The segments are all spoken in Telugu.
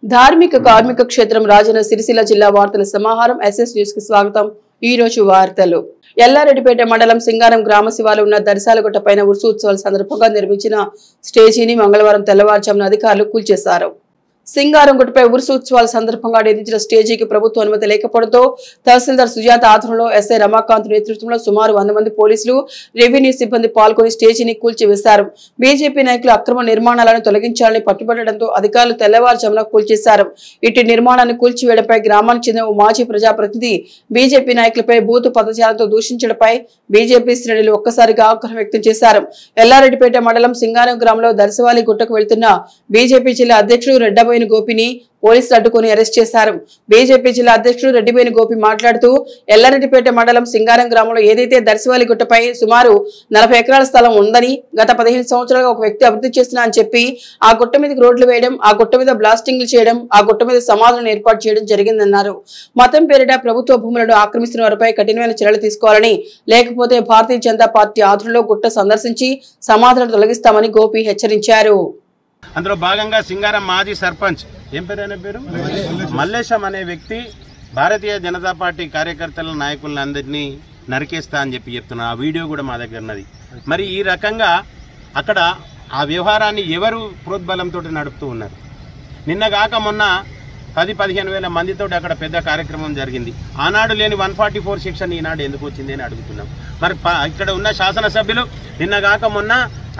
ధార్మిక కార్మిక క్షేత్రం రాజన్న సిరిసిల్ల జిల్లా వార్తల సమాహారం ఎస్ఎస్ న్యూస్ కి స్వాగతం। ఈ రోజు వార్తలు ఎల్లారెడ్డిపేట మండలం సింగారం గ్రామ శివారు ఉన్న దర్శాలగుట్ట పైన ఉర్సు ఉత్సవాల సందర్భంగా నిర్మించిన స్టేజీని మంగళవారం తెల్లవారుజామున అధికారులు కూల్చేశారు। సింగారంగుట్టపై ఉర్సు ఉత్సవాల సందర్భంగా నిర్మించిన స్టేజీకి ప్రభుత్వ అనుమతి లేకపోవడంతో తహసీల్దార్ సుజాత ఆధ్వర్యంలో ఎస్ఐ రమాకాంత్ నేతృత్వంలో సుమారు 100 మంది పోలీసులు రెవెన్యూ సిబ్బంది పాల్గొని స్టేజీని కూల్చివేశారు। బీజేపీ నాయకులు అక్రమ నిర్మాణాలను తొలగించాలని పట్టుబట్టడంతో అధికారులు తెల్లవారుజామున కూల్చేశారు। ఇటు నిర్మాణాన్ని కూల్చివేయడంపై గ్రామానికి చెందిన మాజీ ప్రజాప్రతినిధి బీజేపీ నాయకులపై బూతు పదజాలంతో దూషించడంపై బీజేపీ శ్రేణులు ఒక్కసారిగా ఆగ్రహం వ్యక్తం చేశారు। ఎల్లారెడ్డిపేట మండలం సింగారం గ్రామంలో దర్శవాలి గుట్టకు వెళ్తున్న బీజేపీ జిల్లా అధ్యక్షుడు రెడ్డబోయిన గోపిని పోలీసులు అడ్డుకొని అరెస్ట్ చేశారు। బీజేపీ జిల్లా అధ్యక్షుడు రెడ్డిబోయిన గోపి మాట్లాడుతూ ఎల్లారెడ్డిపేట మండలం సింగారం గ్రామంలో ఏదైతే దర్శవాలి గుట్టపై సుమారు 40 ఎకరాల స్థలం ఉందని గత 15 సంవత్సరాలుగా ఒక వ్యక్తి అభివృద్ధి చేస్తున్నా అని చెప్పి ఆ గుట్ట మీదకి రోడ్లు వేయడం, ఆ గుట్ట మీద బ్లాస్టింగ్లు చేయడం, ఆ గుట్ట మీద సమాధులను ఏర్పాటు చేయడం జరిగిందన్నారు। మతం పేరిట ప్రభుత్వ భూములను ఆక్రమిస్తున్న వారిపై కఠినమైన చర్యలు తీసుకోవాలని, లేకపోతే భారతీయ జనతా పార్టీ ఆధ్వర్యంలో గుట్ట సందర్శించి సమాధులను తొలగిస్తామని గోపి హెచ్చరించారు। అందులో భాగంగా సింగారం మాజీ సర్పంచ్ ఏం పేరు మల్లేశం అనే వ్యక్తి భారతీయ జనతా పార్టీ కార్యకర్తల నాయకులందరినీ నరికేస్తా అని చెప్తున్నారు। ఆ వీడియో కూడా మా దగ్గర ఉన్నది। మరి ఈ రకంగా అక్కడ ఆ వ్యవహారాన్ని ఎవరు ప్రోద్బలంతో నడుపుతూ ఉన్నారు? నిన్నగాక మొన్న 10-15 వేల మందితో అక్కడ పెద్ద కార్యక్రమం జరిగింది। ఆనాడు లేని 144 సెక్షన్ ఈనాడు ఎందుకు వచ్చింది అని అడుగుతున్నాం। మరి ఇక్కడ ఉన్న శాసనసభ్యులు నిన్నగాక మొన్న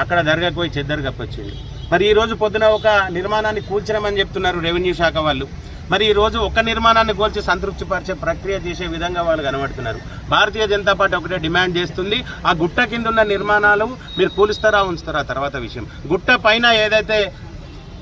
అక్కడ దర్గాకు పోయి చెద్దరు కప్పొచ్చింది। మరి ఈ రోజు పొద్దున ఒక నిర్మాణాన్ని కూల్చడమని చెప్తున్నారు రెవెన్యూ శాఖ వాళ్ళు। మరి ఈ రోజు ఒక నిర్మాణాన్ని కూల్చి సంతృప్తి పరిచే ప్రక్రియ చేసే విధంగా వాళ్ళు కనబడుతున్నారు। భారతీయ జనతా పార్టీ ఒకటే డిమాండ్ చేస్తుంది, ఆ గుట్ట కింద ఉన్న నిర్మాణాలు మీరు కూలుస్తారా ఉంచుతారా తర్వాత విషయం। గుట్ట పైన ఏదైతే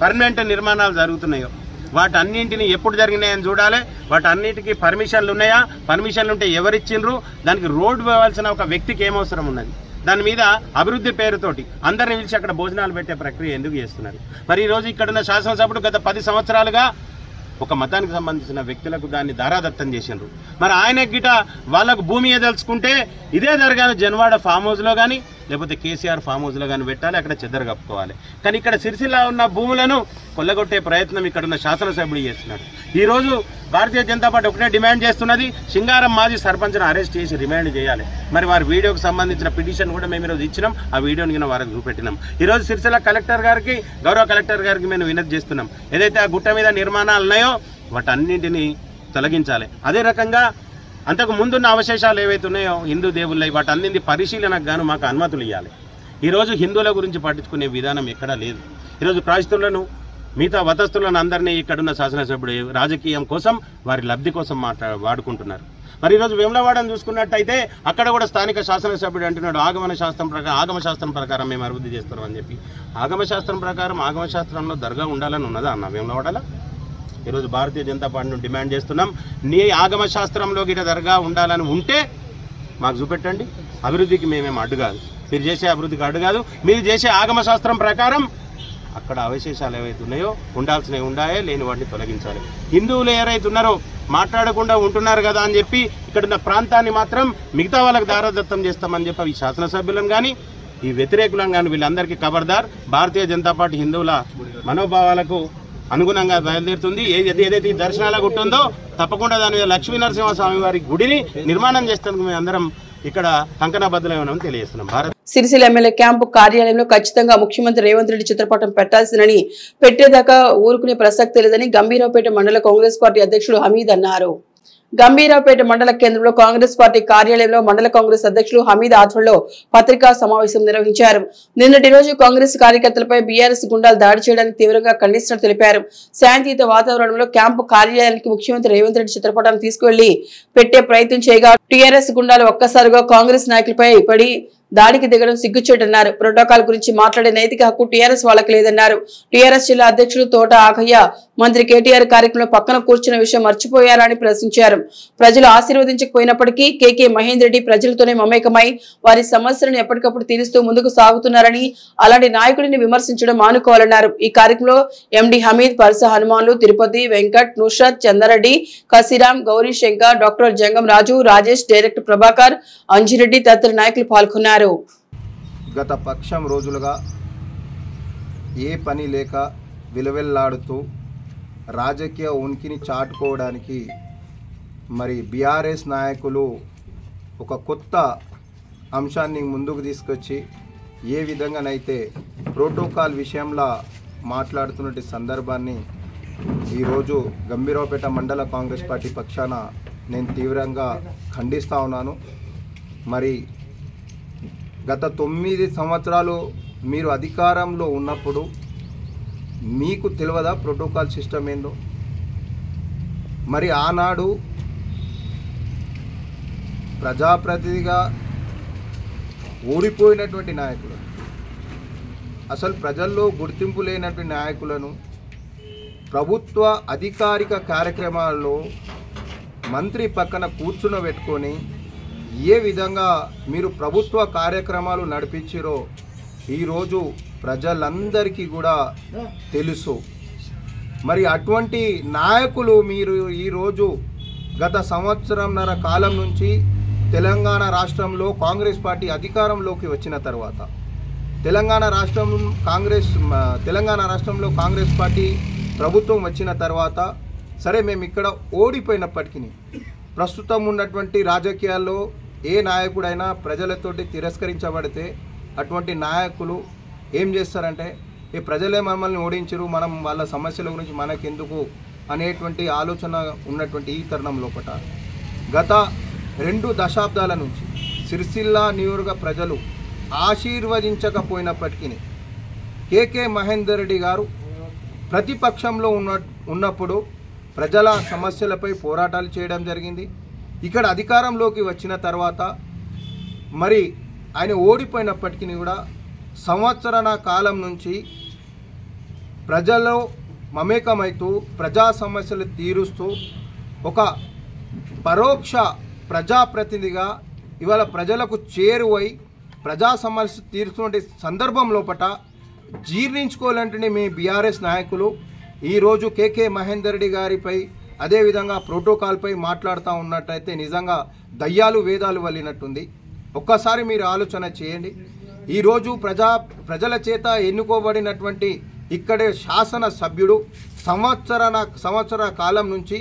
పర్మనెంట్ నిర్మాణాలు జరుగుతున్నాయో వాటన్నింటినీ ఎప్పుడు జరిగినాయని చూడాలి। వాటన్నిటికీ పర్మిషన్లు ఉన్నాయా? పర్మిషన్లు ఉంటే ఎవరిచ్చిండ్రు? దానికి రోడ్డు వేయాల్సిన ఒక వ్యక్తికి ఏమవసరం ఉన్నది? దాని మీద అభివృద్ధి పేరుతోటి అందరిని పిలిచి అక్కడ భోజనాలు పెట్టే ప్రక్రియ ఎందుకు చేస్తున్నారు? మరి ఈరోజు ఇక్కడున్న శాసనసభ్యుడు గత 10 సంవత్సరాలుగా ఒక మతానికి సంబంధించిన వ్యక్తులకు దాన్ని దారాదత్తం చేసిండ్రు। మరి ఆయన గిట వాళ్ళకు భూమి ఏదలుచుకుంటే ఇదే జరగాలి జన్వాడ ఫామ్ హౌస్లో కానీ లేకపోతే కేసీఆర్ ఫామ్ హౌస్లో కానీ పెట్టాలి, అక్కడ చెద్దరు కప్పుకోవాలి। కానీ ఇక్కడ సిరిసిల్ల ఉన్న భూములను కొల్లగొట్టే ప్రయత్నం ఇక్కడున్న శాసనసభ్యుడు చేస్తున్నాడు। ఈరోజు భారతీయ జనతా పార్టీ ఒకటే డిమాండ్ చేస్తున్నది, సింగారం మాజీ సర్పంచ్ను అరెస్ట్ చేసి రిమాండ్ చేయాలి। మరి వారి వీడియోకి సంబంధించిన పిటిషన్ కూడా మేము ఈరోజు ఇచ్చినాం, ఆ వీడియోని కూడా వారికి చూపెట్టినాం। ఈరోజు సిరిసిల్ల కలెక్టర్ గారికి, గౌరవ కలెక్టర్ గారికి మేము వినతి చేస్తున్నాం, ఏదైతే ఆ గుట్ట మీద నిర్మాణాలు ఉన్నాయో వాటన్నింటినీ తొలగించాలి। అదే రకంగా అంతకు ముందున్న అవశేషాలు ఏవైతే ఉన్నాయో హిందూ దేవుళ్ళై వాటన్నింటి పరిశీలనకు గాను మాకు అనుమతులు ఇవ్వాలి। ఈరోజు హిందువుల గురించి పట్టించుకునే విధానం ఎక్కడా లేదు। ఈరోజు క్రైస్తవులను మిగతా మతస్థులను అందరినీ ఇక్కడున్న శాసనసభ్యుడు రాజకీయం కోసం వారి లబ్ధి కోసం వాడుకుంటున్నారు। మరి ఈరోజు వేములవాడను చూసుకున్నట్టయితే అక్కడ కూడా స్థానిక శాసనసభ్యుడు అంటున్నాడు ఆగమశాస్త్రం ప్రకారం మేము అభివృద్ధి చేస్తున్నాం అని చెప్పి। ఆగమశాస్త్రం ప్రకారం ఆగమశాస్త్రంలో దర్గా ఉండాలని ఉన్నదా అన్న వేములవాడలో? ఈరోజు భారతీయ జనతా పార్టీని డిమాండ్ చేస్తున్నాం, నీ ఆగమ శాస్త్రంలో గిట దర్గా ఉండాలని ఉంటే మాకు చూపెట్టండి, అభివృద్ధికి మేమేం అడ్డు కాదు, మీరు చేసే అభివృద్ధికి అడ్డు కాదు। మీరు చేసే ఆగమ శాస్త్రం ప్రకారం అక్కడ అవశేషాలు ఏవైతే ఉన్నాయో ఉండాల్సినవి ఉండాయే, లేని వాటిని తొలగించాలి। హిందువులు ఎవరైతే ఉన్నారో మాట్లాడకుండా ఉంటున్నారు కదా అని చెప్పి ఇక్కడున్న ప్రాంతాన్ని మాత్రం మిగతా వాళ్ళకి దారాదత్తం చేస్తామని చెప్పి ఈ శాసనసభ్యులను కానీ ఈ వ్యతిరేకులను కానీ వీళ్ళందరికీ ఖబర్దార్। భారతీయ జనతా పార్టీ హిందువుల మనోభావాలకు అనుగుణంగా బయలుదేరుతుంది। ఏదైతే ఈ దర్శనాల గుట్ట ఉందో తప్పకుండా దాని మీద లక్ష్మీ నరసింహస్వామి వారి గుడిని నిర్మాణం చేస్తానికి మేము అందరం ఇక్కడ కంకణబద్ధులమని తెలియజేస్తున్నాం। సిరిసిల్ల ఎమ్మెల్యే క్యాంపు కార్యాలయంలో ఖచ్చితంగా ముఖ్యమంత్రి రేవంత్ రెడ్డి చిత్రపటం పెట్టాల్సిందని, పెట్టేదాకా ఊరుకునే ప్రసక్తి లేదని గంభీరావుపేట మండల కాంగ్రెస్ పార్టీ అధ్యక్షుడు హమీద్ అన్నారు। గంభీరావుపేట మండల కేంద్రంలో కాంగ్రెస్ పార్టీ కార్యాలయంలో మండల కాంగ్రెస్ అధ్యక్షులు హమీద్ ఆధ్వర్యంలో పత్రికా సమావేశం నిర్వహించారు। నిన్నటి రోజు కాంగ్రెస్ కార్యకర్తలపై బీఆర్ఎస్ గుండాలు దాడి చేయడానికి తీవ్రంగా ఖండిస్తున్నట్టు తెలిపారు। శాంతియుత వాతావరణంలో క్యాంపు కార్యాలయానికి ముఖ్యమంత్రి రేవంత్ రెడ్డి చిత్రపటాన్ని తీసుకువెళ్లి పెట్టే ప్రయత్నం చేయగా టీఆర్ఎస్ గుండాలు ఒక్కసారిగా కాంగ్రెస్ నాయకులపై పడి దాడికి దిగడం సిగ్గుచేటన్నారు। ప్రోటోకాల్ గురించి మాట్లాడే నైతిక హక్కు టీఆర్ఎస్ వాళ్ళకి లేదన్నారు। టీఆర్ఎస్ జిల్లా అధ్యక్షుడు తోట ఆగయ్య మంత్రి కేటీఆర్ కార్యక్రమంలో పక్కన కూర్చున్న విషయం మర్చిపోయారా అని ప్రశ్నించారు। ప్రజలు ఆశీర్వదించకపోయినప్పటికీ కేకే మహేందర్ రెడ్డి ప్రజలతోనే మమేకమై వారి సమస్యలను ఎప్పటికప్పుడు తీరుస్తూ ముందుకు సాగుతున్నారని, అలాంటి నాయకుడిని విమర్శించడం మానుకోవాలన్నారు। ఈ కార్యక్రమంలో ఎండి హమీద్, పరస హనుమాన్లు, తిరుపతి, వెంకట్, నుషరత్, చందారెడ్డి, కసిరాం, గౌరీ శంకర్, డాక్టర్ జంగం రాజు, రాజేష్, డైరెక్టర్ ప్రభాకర్, అంజిరెడ్డి తదితర నాయకులు పాల్గొన్నారు। గత పక్షం రోజులుగా ఏ పని లేక విలవెల్లాడుతూ రాజకీయ ఉనికిని చాటుకోవడానికి మరి బీఆర్ఎస్ నాయకులు ఒక కొత్త అంశాన్ని ముందుకు తీసుకొచ్చి ఏ విధంగానైతే ప్రోటోకాల్ విషయంలో మాట్లాడుతున్నటువంటి సందర్భాన్ని ఈరోజు గంభీరావుపేట మండల కాంగ్రెస్ పార్టీ పక్షాన నేను తీవ్రంగా ఖండిస్తూ ఉన్నాను. మరి గత 9 సంవత్సరాలు మీరు అధికారంలో ఉన్నప్పుడు మీకు తెలియదా ప్రోటోకాల్ సిస్టమ్ ఏందో? మరి ఆనాడు ప్రజాప్రతినిధిగా ఓడిపోయినటువంటి నాయకులు, అసలు ప్రజల్లో గుర్తింపు లేనటువంటి నాయకులను ప్రభుత్వ అధికారిక కార్యక్రమాల్లో మంత్రి పక్కన కూర్చునబెట్టుకొని ఏ విధంగా మీరు ప్రభుత్వ కార్యక్రమాలు నడిపించారో ఈరోజు ప్రజలందరికీ కూడా తెలుసు. మరి అటువంటి నాయకులు మీరు ఈరోజు గత సంవత్సరంన్నర కాలం నుంచి తెలంగాణ రాష్ట్రంలో కాంగ్రెస్ పార్టీ అధికారంలోకి వచ్చిన తర్వాత తెలంగాణ రాష్ట్రంలో కాంగ్రెస్ పార్టీ ప్రభుత్వం వచ్చిన తర్వాత సరే మేము ఇక్కడ ఓడిపోయినప్పటికీ ప్రస్తుతం ఉన్నటువంటి రాజకీయాల్లో ఏ నాయకుడైనా ప్రజలతోటి తిరస్కరించబడితే అటువంటి నాయకులు ఏం చేస్తారంటే ఈ ప్రజలే మమ్మల్ని ఓడించరు, మనం వాళ్ళ సమస్యల గురించి మనకెందుకు అనేటువంటి ఆలోచన ఉన్నటువంటి ఈ తరుణం లోపల గత 2 దశాబ్దాల నుంచి సిరిసిల్ల నియోజక ప్రజలు ఆశీర్వదించకపోయినప్పటికీ కేకే మహేందర్ రెడ్డి గారు ప్రతిపక్షంలో ఉన్నప్పుడు ప్రజల సమస్యలపై పోరాటాలు చేయడం జరిగింది. ఇక్కడ అధికారంలోకి వచ్చిన తర్వాత మరి ఆయన ఓడిపోయినప్పటికీ కూడా సంవత్సరాల కాలం నుంచి ప్రజల్లో మమేకమైతూ ప్రజా సమస్యలు తీరుస్తూ ఒక పరోక్ష ప్రజాప్రతినిధిగా ఇవాళ ప్రజలకు చేరువై ప్రజా సమస్యలు తీరుతున్న సందర్భం లోపల జీర్ణించుకోవాలంటే మీ బీఆర్ఎస్ నాయకులు ఈరోజు కేకే మహేందర్ రెడ్డి గారిపై అదేవిధంగా ప్రోటోకాల్పై మాట్లాడుతూ ఉన్నట్టయితే నిజంగా దయ్యాలు వేదాలు వల్లినట్టుంది. ఒక్కసారి మీరు ఆలోచన చేయండి. ఈరోజు ప్రజల చేత ఎన్నుకోబడినటువంటి ఇక్కడే శాసన సభ్యుడు సంవత్సర కాలం నుంచి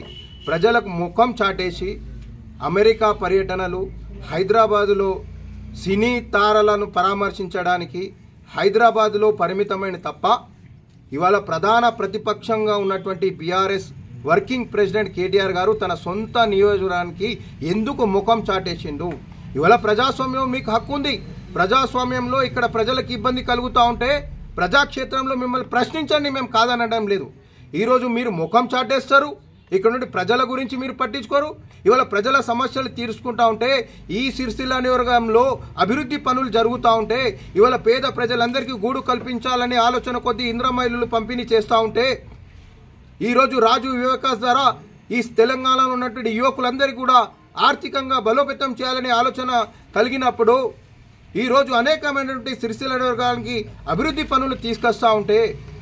ప్రజలకు ముఖం చాటేసి అమెరికా పర్యటనలు, హైదరాబాదులో సినీ తారలను పరామర్శించడానికి హైదరాబాదులో పరిమితమైన తప్ప ఇవాళ ప్రధాన ప్రతిపక్షంగా ఉన్నటువంటి బీఆర్ఎస్ వర్కింగ్ ప్రెసిడెంట్ కేటీఆర్ గారు తన సొంత నియోజకవర్గానికి ఎందుకు ముఖం చాటేసిండు? ఇవాళ ప్రజాస్వామ్యం మీకు హక్కు ఉంది. ప్రజాస్వామ్యంలో ఇక్కడ ప్రజలకు ఇబ్బంది కలుగుతూ ఉంటే ప్రజాక్షేత్రంలో మిమ్మల్ని ప్రశ్నించండి, మేము కాదనడం లేదు. ఈరోజు మీరు ముఖం చాటేస్తారు, ఇక్కడ నుండి ప్రజల గురించి మీరు పట్టించుకోరు. ఇవాళ ప్రజల సమస్యలు తీర్చుకుంటా ఉంటే ఈ సిరిసిల్ల నియోజకవర్గంలో అభివృద్ధి పనులు జరుగుతూ ఉంటే ఇవాళ పేద ప్రజలందరికీ గూడు కల్పించాలనే ఆలోచన కొద్దీ ఇందిరమ్మ ఇల్లులు పంపిణీ చేస్తూ ఉంటే ఈరోజు రాజు వికాస్ ద్వారా ఈ తెలంగాణలో ఉన్నటువంటి యువకులందరికీ కూడా ఆర్థికంగా బలోపేతం చేయాలనే ఆలోచన కలిగినప్పుడు ఈరోజు అనేకమైనటువంటి సిరిసిల్ల నియోజకవర్గానికి అభివృద్ధి పనులు తీసుకొస్తూ ఉంటే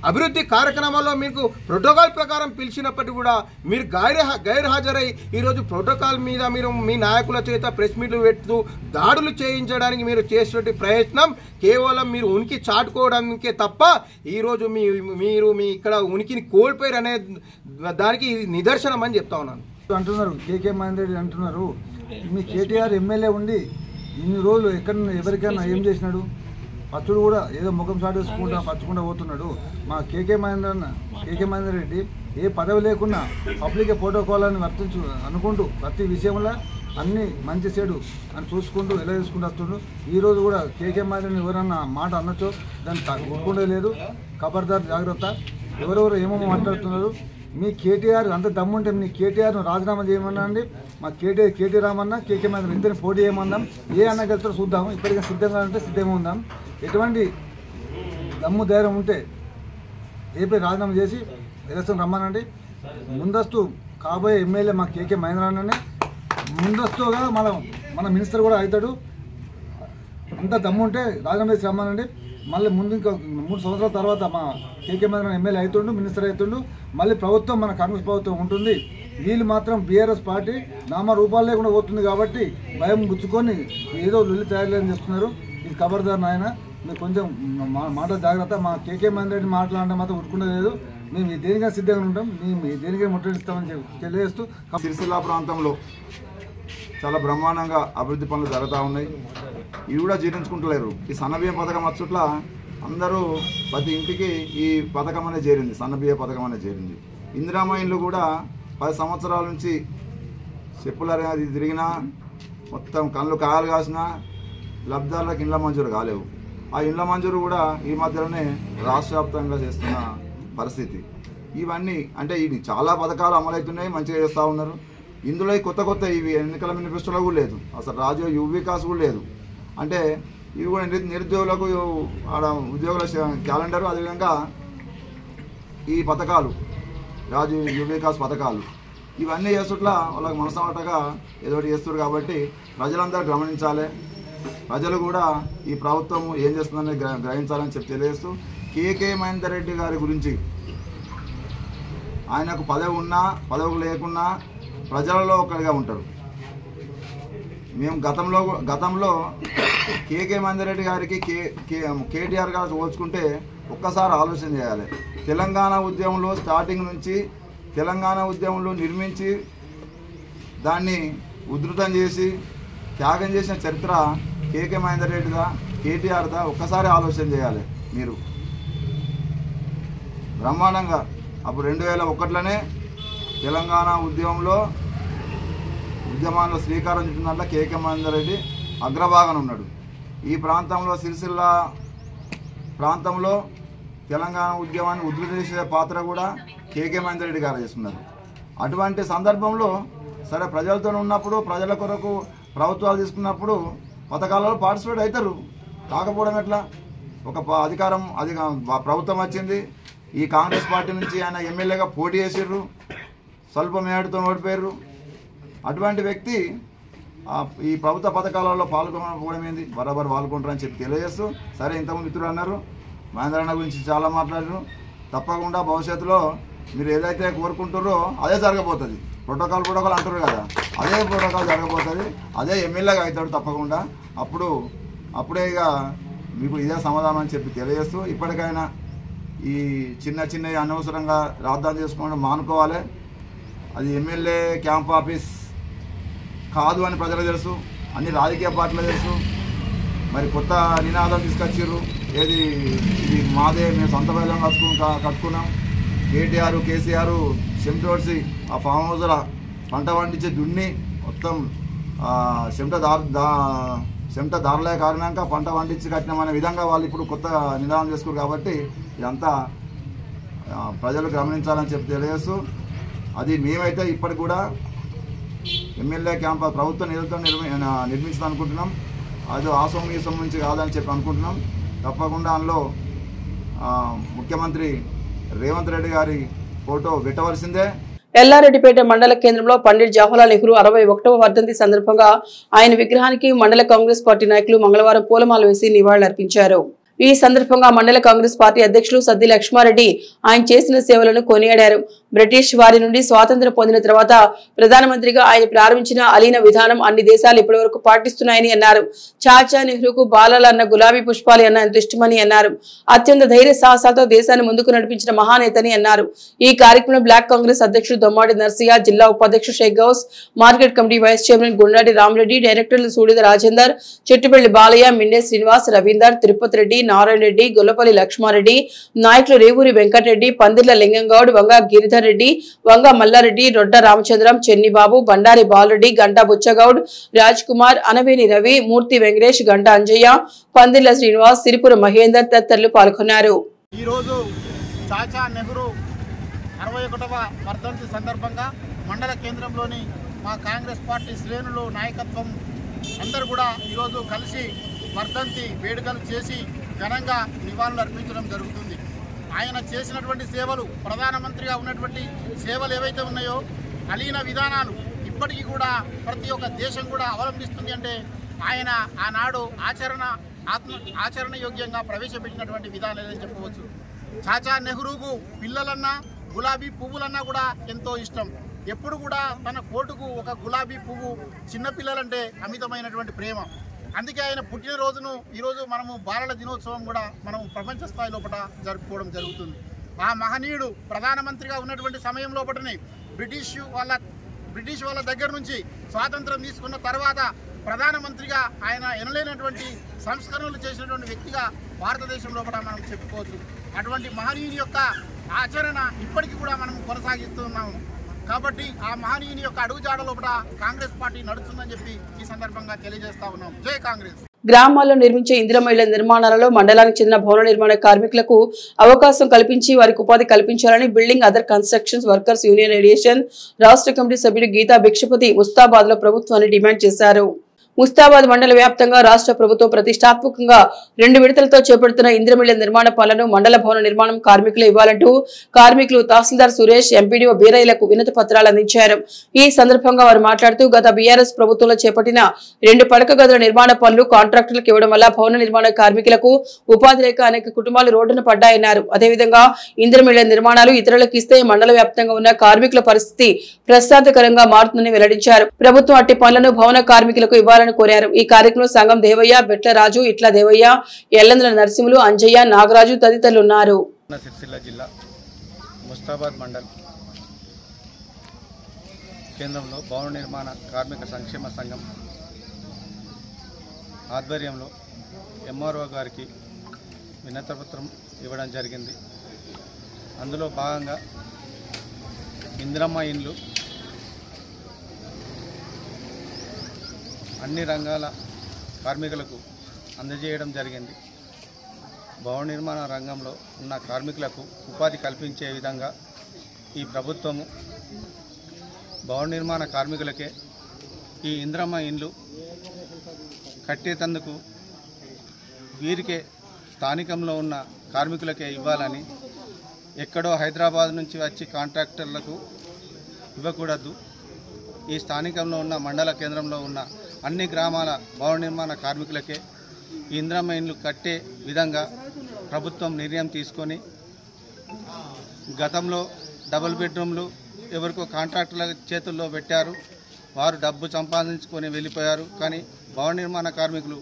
అభివృద్ధి కార్యక్రమాల్లో మీకు ప్రోటోకాల్ ప్రకారం పిలిచినప్పటికీ కూడా మీరు గైర్హాజరై ఈరోజు ప్రోటోకాల్ మీద మీరు మీ నాయకుల చేత ప్రెస్ మీట్లు పెడుతూ దాడులు చేయించడానికి మీరు చేసినటువంటి ప్రయత్నం కేవలం మీరు ఉనికి చాటుకోవడానికే తప్ప ఈరోజు మీరు మీ ఇక్కడ ఉనికిని కోల్పోయారు అనే దానికి నిదర్శనం అని చెప్తా ఉన్నాను. అంటున్నారు కేకే మహేందర్ రెడ్డి అంటున్నారు, మీ కేటీఆర్ ఎమ్మెల్యే ఉండి ఇన్ని రోజులు ఎవరికైనా ఏం చేసినాడు? పచ్చుడు కూడా ఏదో ముఖం చాటేసుకుంటా పచ్చుకుంటా పోతున్నాడు. మా కేకే మహేందర్ రెడ్డి ఏ పదవి లేకున్నా పబ్లిక్ ప్రోటోకాల్ అని అనుకుంటూ ప్రతి విషయంలో అన్ని మంచి చెడు అని చూసుకుంటూ ఎలా చూసుకుంటూ వస్తుండ్రు. ఈరోజు కూడా కేకే మహేందర్ ఎవరన్నా మాట అనొచ్చో దాన్ని ఒప్పుకుంటే లేదు. ఖబర్దార్ జాగ్రత్త. ఎవరెవరు ఏమేమో మాట్లాడుతున్నారు. మీ కేటీఆర్ అంత దమ్ముంటే మీ కేటీఆర్ను రాజీనామా చేయమన్నా అండి. మా కేటీ రామన్న కేకే మహేందర్ ఇద్దరిని పోటీ చేయమన్నాం. ఏ అన్న గెలుస్తారో చూద్దాము. ఇప్పటికే సిద్ధంగా ఉంటే సిద్ధంగా ఉందాం. ఎటువంటి దమ్ము ధైర్యం ఉంటే ఏపీ రాజీనామా చేసి ఎలక్షన్ రమ్మనండి. ముందస్తు కాబోయే ఎమ్మెల్యే మా కేకే మహేందర్ అన్ననే. ముందస్తుగా మన మినిస్టర్ కూడా అవుతాడు. అంత దమ్ము ఉంటే రాజీనామా చేసి రమ్మనండి. మళ్ళీ ముందు ఇంకా 3 సంవత్సరాల తర్వాత మా కేకే మహేందర్ ఎమ్మెల్యే అవుతుండు, మినిస్టర్ అవుతుండు. మళ్ళీ ప్రభుత్వం మన కాంగ్రెస్ ప్రభుత్వం ఉంటుంది. వీళ్ళు మాత్రం బీఆర్ఎస్ పార్టీ నామ రూపాలు లేకుండా పోతుంది కాబట్టి భయం గుచ్చుకొని ఏదో లొల్లి తయారు చేస్తున్నారు. ఇది ఖబర్దార్ నాయన, మీరు కొంచెం మాట జాగ్రత్త. మా కేకే మహేందర్ రెడ్డి మాట్లాడడం మాత్రం ఉట్టుకుంటే లేదు. మేము దేనికైనా సిద్ధంగా ఉంటాం, మేము దేనికైనా ముట్టడిస్తామని తెలియజేస్తూ సిరిసిల్ల ప్రాంతంలో చాలా బ్రహ్మాండంగా అభివృద్ధి పనులు జరుగుతూ ఉన్నాయి. ఇవి కూడా జీర్ణించుకుంటలేరు. ఈ సన్నబియ్యం పథకం వచ్చుట్ల అందరూ ప్రతి ఇంటికి ఈ పథకం అనేది చేరింది, సన్నబియ్య పథకం అనేది చేరింది. ఇందిరామ ఇండ్లు కూడా 10 సంవత్సరాల నుంచి చెప్పులగా తిరిగినా మొత్తం కళ్ళు కాయలు కాసినా లబ్ధాలకు ఇండ్ల మంజూరు కాలేవు. ఆ ఇండ్ల మంజూరు కూడా ఈ మధ్యలోనే రాష్ట్ర వ్యాప్తంగా చేస్తున్న పరిస్థితి. ఇవన్నీ అంటే ఇది చాలా పథకాలు అమలవుతున్నాయి, మంచిగా చేస్తూ ఉన్నారు. ఇందులో కొత్త ఇవి ఎన్నికల మేనిఫెస్టోలో కూడా లేదు, అసలు రాజీవ్ యువ వికాస్ కూడా లేదు. అంటే ఇవి కూడా నిరుద్యోగులకు ఆడ ఉద్యోగుల క్యాలెండరు, అదేవిధంగా ఈ పథకాలు రాజీవ్ యువ వికాస్ పథకాలు ఇవన్నీ చేస్తుట్లా వాళ్ళకి మనసమాటగా ఏదో ఒకటి చేస్తారు. కాబట్టి ప్రజలందరూ గమనించాలి, ప్రజలు కూడా ఈ ప్రభుత్వం ఏం చేస్తుందని గ్రహించాలని చెప్పి తెలియజేస్తూ కేకే మహేందర్ రెడ్డి గారి గురించి ఆయనకు పదవి ఉన్నా పదవి లేకున్నా ప్రజలలో ఒకరిగా ఉంటారు. మేము గతంలో కేకే మహేందర్ రెడ్డి గారికి కేటీఆర్ గారు పోల్చుకుంటే ఒక్కసారి ఆలోచన చేయాలి. తెలంగాణ ఉద్యమంలో స్టార్టింగ్ నుంచి తెలంగాణ ఉద్యమంలో నిర్మించి దాన్ని ఉధృతం చేసి త్యాగం చేసిన చరిత్ర కేకే మహేందర్ రెడ్డిదా కేటీఆర్దా ఒక్కసారి ఆలోచన చేయాలి మీరు. బ్రహ్మాండంగా అప్పుడు 2001లోనే తెలంగాణ ఉద్యమాల్లో శ్రీకారం చుట్టిన కేకే మహేందర్ రెడ్డి అగ్రభాగన ఉన్నాడు. ఈ ప్రాంతంలో సిరిసిల్ల ప్రాంతంలో తెలంగాణ ఉద్యమాన్ని ఉధృతి చేసే పాత్ర కూడా కేకే మహేందర్ రెడ్డి గారు చేస్తున్నారు. అటువంటి సందర్భంలో సరే ప్రజలతో ఉన్నప్పుడు ప్రజల కొరకు ప్రభుత్వాలు తీసుకున్నప్పుడు పథకాలలో పార్టిసిపేట్ అవుతారు. కాకపోవడం ఎట్లా? ఒక ప్రభుత్వం వచ్చింది, ఈ కాంగ్రెస్ పార్టీ నుంచి ఆయన ఎమ్మెల్యేగా పోటీ చేసిర్రు, స్వల్ప మేడతో ఓడిపోయారు. అటువంటి వ్యక్తి ఈ ప్రభుత్వ పథకాలలో పాల్గొనకపోవడం ఏంది? బరాబర్ పాల్గొంటారని చెప్పి తెలియజేస్తూ సరే ఇంతకుముందు మిత్రులు అన్నారు మహేందర్ అన్న గురించి చాలా మాట్లాడారు. తప్పకుండా భవిష్యత్తులో మీరు ఏదైతే కోరుకుంటారో అదే జరగబోతుంది. ప్రోటోకాల్ అంటారు కదా, అదే ప్రోటోకాల్ జరగబోతుంది. అదే ఎమ్మెల్యేగా అవుతాడు తప్పకుండా. అప్పుడే ఇక మీకు ఇదే సమాధానం అని చెప్పి తెలియజేస్తూ ఇప్పటికైనా ఈ చిన్న అనవసరంగా రాజధాని చేసుకోవడం మానుకోవాలి. అది ఎమ్మెల్యే క్యాంప్ ఆఫీస్ కాదు అని ప్రజలకు తెలుసు, అన్ని రాజకీయ పార్టీలు తెలుసు. మరి కొత్త నినాదం తీసుకొచ్చిర్రు, ఇది మాదే, మేము సొంత బలం కట్టుకున్నాం. కేటీఆర్ కేసీఆర్ చెమటోడ్చి ఆ ఫామ్ హౌస్ల పంట పండించి దున్ని మొత్తం చెమట దారులే కారణంగా పంట పండించి కట్టినామనే విధంగా వాళ్ళు ఇప్పుడు కొత్త నినాదం చేసుకున్నారు. కాబట్టి ఇదంతా ప్రజలు గమనించాలని చెప్పి తెలియజేస్తూ అది మేమైతే ఇప్పటికి కూడా ఎమ్మెల్యే క్యాంప్ ప్రభుత్వ నిధులతో నిర్మించాలని అనుకుంటున్నాం. అది ఆసోమీసం నుంచి కాదని చెప్పి అనుకుంటున్నాం. తప్పకుండా అందులో ముఖ్యమంత్రి రేవంత్ రెడ్డి గారి ఫోటో పెట్టవలసిందే. ఎల్లారెడ్డిపేట మండల కేంద్రంలో పండిట్ జవహర్లాల్ నెహ్రూ 61వ వర్ధంతి సందర్భంగా ఆయన విగ్రహానికి మండల కాంగ్రెస్ పార్టీ నాయకులు మంగళవారం పూలమాల వేసి నివాళులర్పించారు. ఈ సందర్భంగా మండల కాంగ్రెస్ పార్టీ అధ్యక్షులు సద్ది లక్ష్మారెడ్డి ఆయన చేసిన సేవలను కొనియాడారు. బ్రిటిష్ వారి నుండి స్వాతంత్ర్యం పొందిన తర్వాత ప్రధానమంత్రిగా ఆయన ప్రారంభించిన అలీన విధానం అన్ని దేశాలు ఇప్పటివరకు పాటిస్తున్నాయని అన్నారు. చాచా నెహ్రూకు బాలలు అన్న గులాబీ పుష్పాలు అన్న ఎంత ఇష్టమని అన్నారు. అత్యంత ధైర్య సాహసాలతో దేశాన్ని ముందుకు నడిపించిన మహానేతని అన్నారు. ఈ కార్యక్రమంలో బ్లాక్ కాంగ్రెస్ అధ్యక్షుడు దొమ్మాడి నర్సియా, జిల్లా ఉపాధ్యక్షుడు Shaik Gous, market committee vice chairman Gundadi Ramareddy, డైరెక్టర్లు సూడిద రాజేందర్, చెట్టుపల్లి బాలయ్య, మిండే శ్రీనివాస్, రవీందర్, తిరుపతి రెడ్డి, నారాయణ రెడ్డి, గొల్లపల్లి లక్ష్మారెడ్డి, నాయకులు రేవూరి వెంకటరెడ్డి, పందిర్ల లింగంగౌడ్, వంగ గిరిధర్ రెడ్డి, వంగ మల్లారెడ్డి, రొడ్డ రామచంద్రం, చెన్నిబాబు, బండారి బాలరెడ్డి, గంటా బుచ్చగౌడ్, రాజ్ కుమార్, అనవేని రవి, మూర్తి వెంకటేష్, గంటా అంజయ్య, పందిర్ల శ్రీనివాస్, సిరిపుర మహేందర్ తదితరులు పాల్గొన్నారు. ఈ రోజు చాచా నెహ్రూ 61వ వర్ధంతి సందర్భంగా మండల కేంద్రంలోని మా కాంగ్రెస్ పార్టీ శ్రేణులు నాయకత్వం అందరూ కూడా ఈరోజు కలిసి వర్ధంతి వేడుకలు చేసి ఘనంగా నివాళులు అర్పించడం జరుగుతుంది. ఆయన చేసినటువంటి సేవలు, ప్రధానమంత్రిగా ఉన్నటువంటి సేవలు ఏవైతే ఉన్నాయో అలీన విధానాలు ఇప్పటికీ కూడా ప్రతి ఒక్క దేశం కూడా అవలంబిస్తుంది. అంటే ఆయన ఆనాడు ఆచరణ యోగ్యంగా ప్రవేశపెట్టినటువంటి విధానాలని చెప్పవచ్చు. చాచా నెహ్రూకు పిల్లలన్నా గులాబీ పువ్వులన్నా కూడా ఎంతో ఇష్టం. ఎప్పుడు కూడా తన కోటుకు ఒక గులాబీ పువ్వు, చిన్నపిల్లలంటే అమితమైనటువంటి ప్రేమ. అందుకే ఆయన పుట్టినరోజును ఈరోజు మనము బాలల దినోత్సవం కూడా మనం ప్రపంచ స్థాయి లోపల జరుపుకోవడం జరుగుతుంది. ఆ మహనీయుడు ప్రధానమంత్రిగా ఉన్నటువంటి సమయం లోపటనే బ్రిటిష్ వాళ్ళ దగ్గర నుంచి స్వాతంత్రం తీసుకున్న తర్వాత ప్రధానమంత్రిగా ఆయన ఎనలేనటువంటి సంస్కరణలు చేసినటువంటి వ్యక్తిగా భారతదేశం లోపల మనం చెప్పుకోవచ్చు. అటువంటి మహనీయుని యొక్క ఆచరణ ఇప్పటికీ కూడా మనం కొనసాగిస్తున్నాము. కాబట్టి ఆ మహనీయుని యొక్క అడుగుజాడ లోపల కాంగ్రెస్ పార్టీ నడుస్తుందని చెప్పి ఈ సందర్భంగా తెలియజేస్తా ఉన్నాం. జై కాంగ్రెస్. గ్రామాల్లో నిర్మించే ఇందిరమ్మ ఇళ్ల నిర్మాణాలలో మండలానికి చెందిన భవన నిర్మాణ కార్మికులకు అవకాశం కల్పించి వారికి ఉపాధి కల్పించాలని building other constructions workers union ఏడియేషన్ రాష్ట్ర కమిటీ సభ్యుడు గీతా భిక్షపతి ముస్తాబాద్ లో ప్రభుత్వాన్ని డిమాండ్ చేశారు. ముస్తాబాద్ మండల వ్యాప్తంగా రాష్ట్ర ప్రభుత్వం ప్రతిష్టాత్మకంగా 2 విడతలతో చేపడుతున్న ఇందిరమిళ్ల నిర్మాణ పనులను మండల భవన నిర్మాణం కార్మికులు ఇవ్వాలంటూ కార్మికులు తహసీల్దార్ సురేష్ ఎంపీడీఓ బీరయ్యలకు వినతి పత్రాలు అందించారు. ఈ సందర్భంగా వారు మాట్లాడుతూ గత బీఆర్ఎస్ ప్రభుత్వంలో చేపట్టిన 2 పడక గదుల నిర్మాణ పనులు కాంట్రాక్టర్లకు ఇవ్వడం వల్ల భవన నిర్మాణ కార్మికులకు ఉపాధి లేక అనేక కుటుంబాలు రోడ్డున పడ్డాయన్నారు. అదేవిధంగా ఇందిరమిళ్ల నిర్మాణాలు ఇతరులకు ఇస్తే మండల వ్యాప్తంగా ఉన్న కార్మికుల పరిస్థితి ప్రశాంతకరంగా మారుతుందని వెల్లడించారు. ప్రభుత్వం అట్టి పనులను భవన కార్మికులకు ఇవ్వాలని కోరారు. ఈ కార్యక్రమంలో సంగం దేవయ్య, బెట్లరాజు, ఇట్ల దేవయ్య, ఎల్లంద్ర నరసింహులు, అంజయ్య, నాగరాజు తదితరులు ఉన్నారు. సిరిసిల్ల జిల్లా ముస్తాబాద్ మండల్ కేంద్రంలో భవన నిర్మాణ కార్మిక సంక్షేమ సంఘం ఆధ్వర్యంలో ఎంఆర్ఓ గారికి వినతిపత్రం ఇవ్వడం జరిగింది. అందులో భాగంగా ఇందిరమ్మ ఇండ్లు అన్ని రంగాల కార్మికులకు అందజేయడం జరిగింది. భవన నిర్మాణ రంగంలో ఉన్న కార్మికులకు ఉపాధి కల్పించే విధంగా ఈ ప్రభుత్వము భవన నిర్మాణ కార్మికులకే ఈ ఇందిరమ్మ ఇండ్లు కట్టేటందుకు వీరికే స్థానికంలో ఉన్న కార్మికులకే ఇవ్వాలని, ఎక్కడో హైదరాబాద్ నుంచి వచ్చి కాంట్రాక్టర్లకు ఇవ్వకూడదు. ఈ స్థానికంలో ఉన్న మండల కేంద్రంలో ఉన్న అన్ని గ్రామాల భవన నిర్మాణ కార్మికులకే ఈ ఇందిరమ్మ ఇండ్లు కట్టే విధంగా ప్రభుత్వం నిర్ణయం తీసుకొని, గతంలో డబుల్ బెడ్రూమ్లు ఎవరికో కాంట్రాక్టుల చేతుల్లో పెట్టారు, వారు డబ్బు సంపాదించుకొని వెళ్ళిపోయారు. కానీ భవన నిర్మాణ కార్మికులు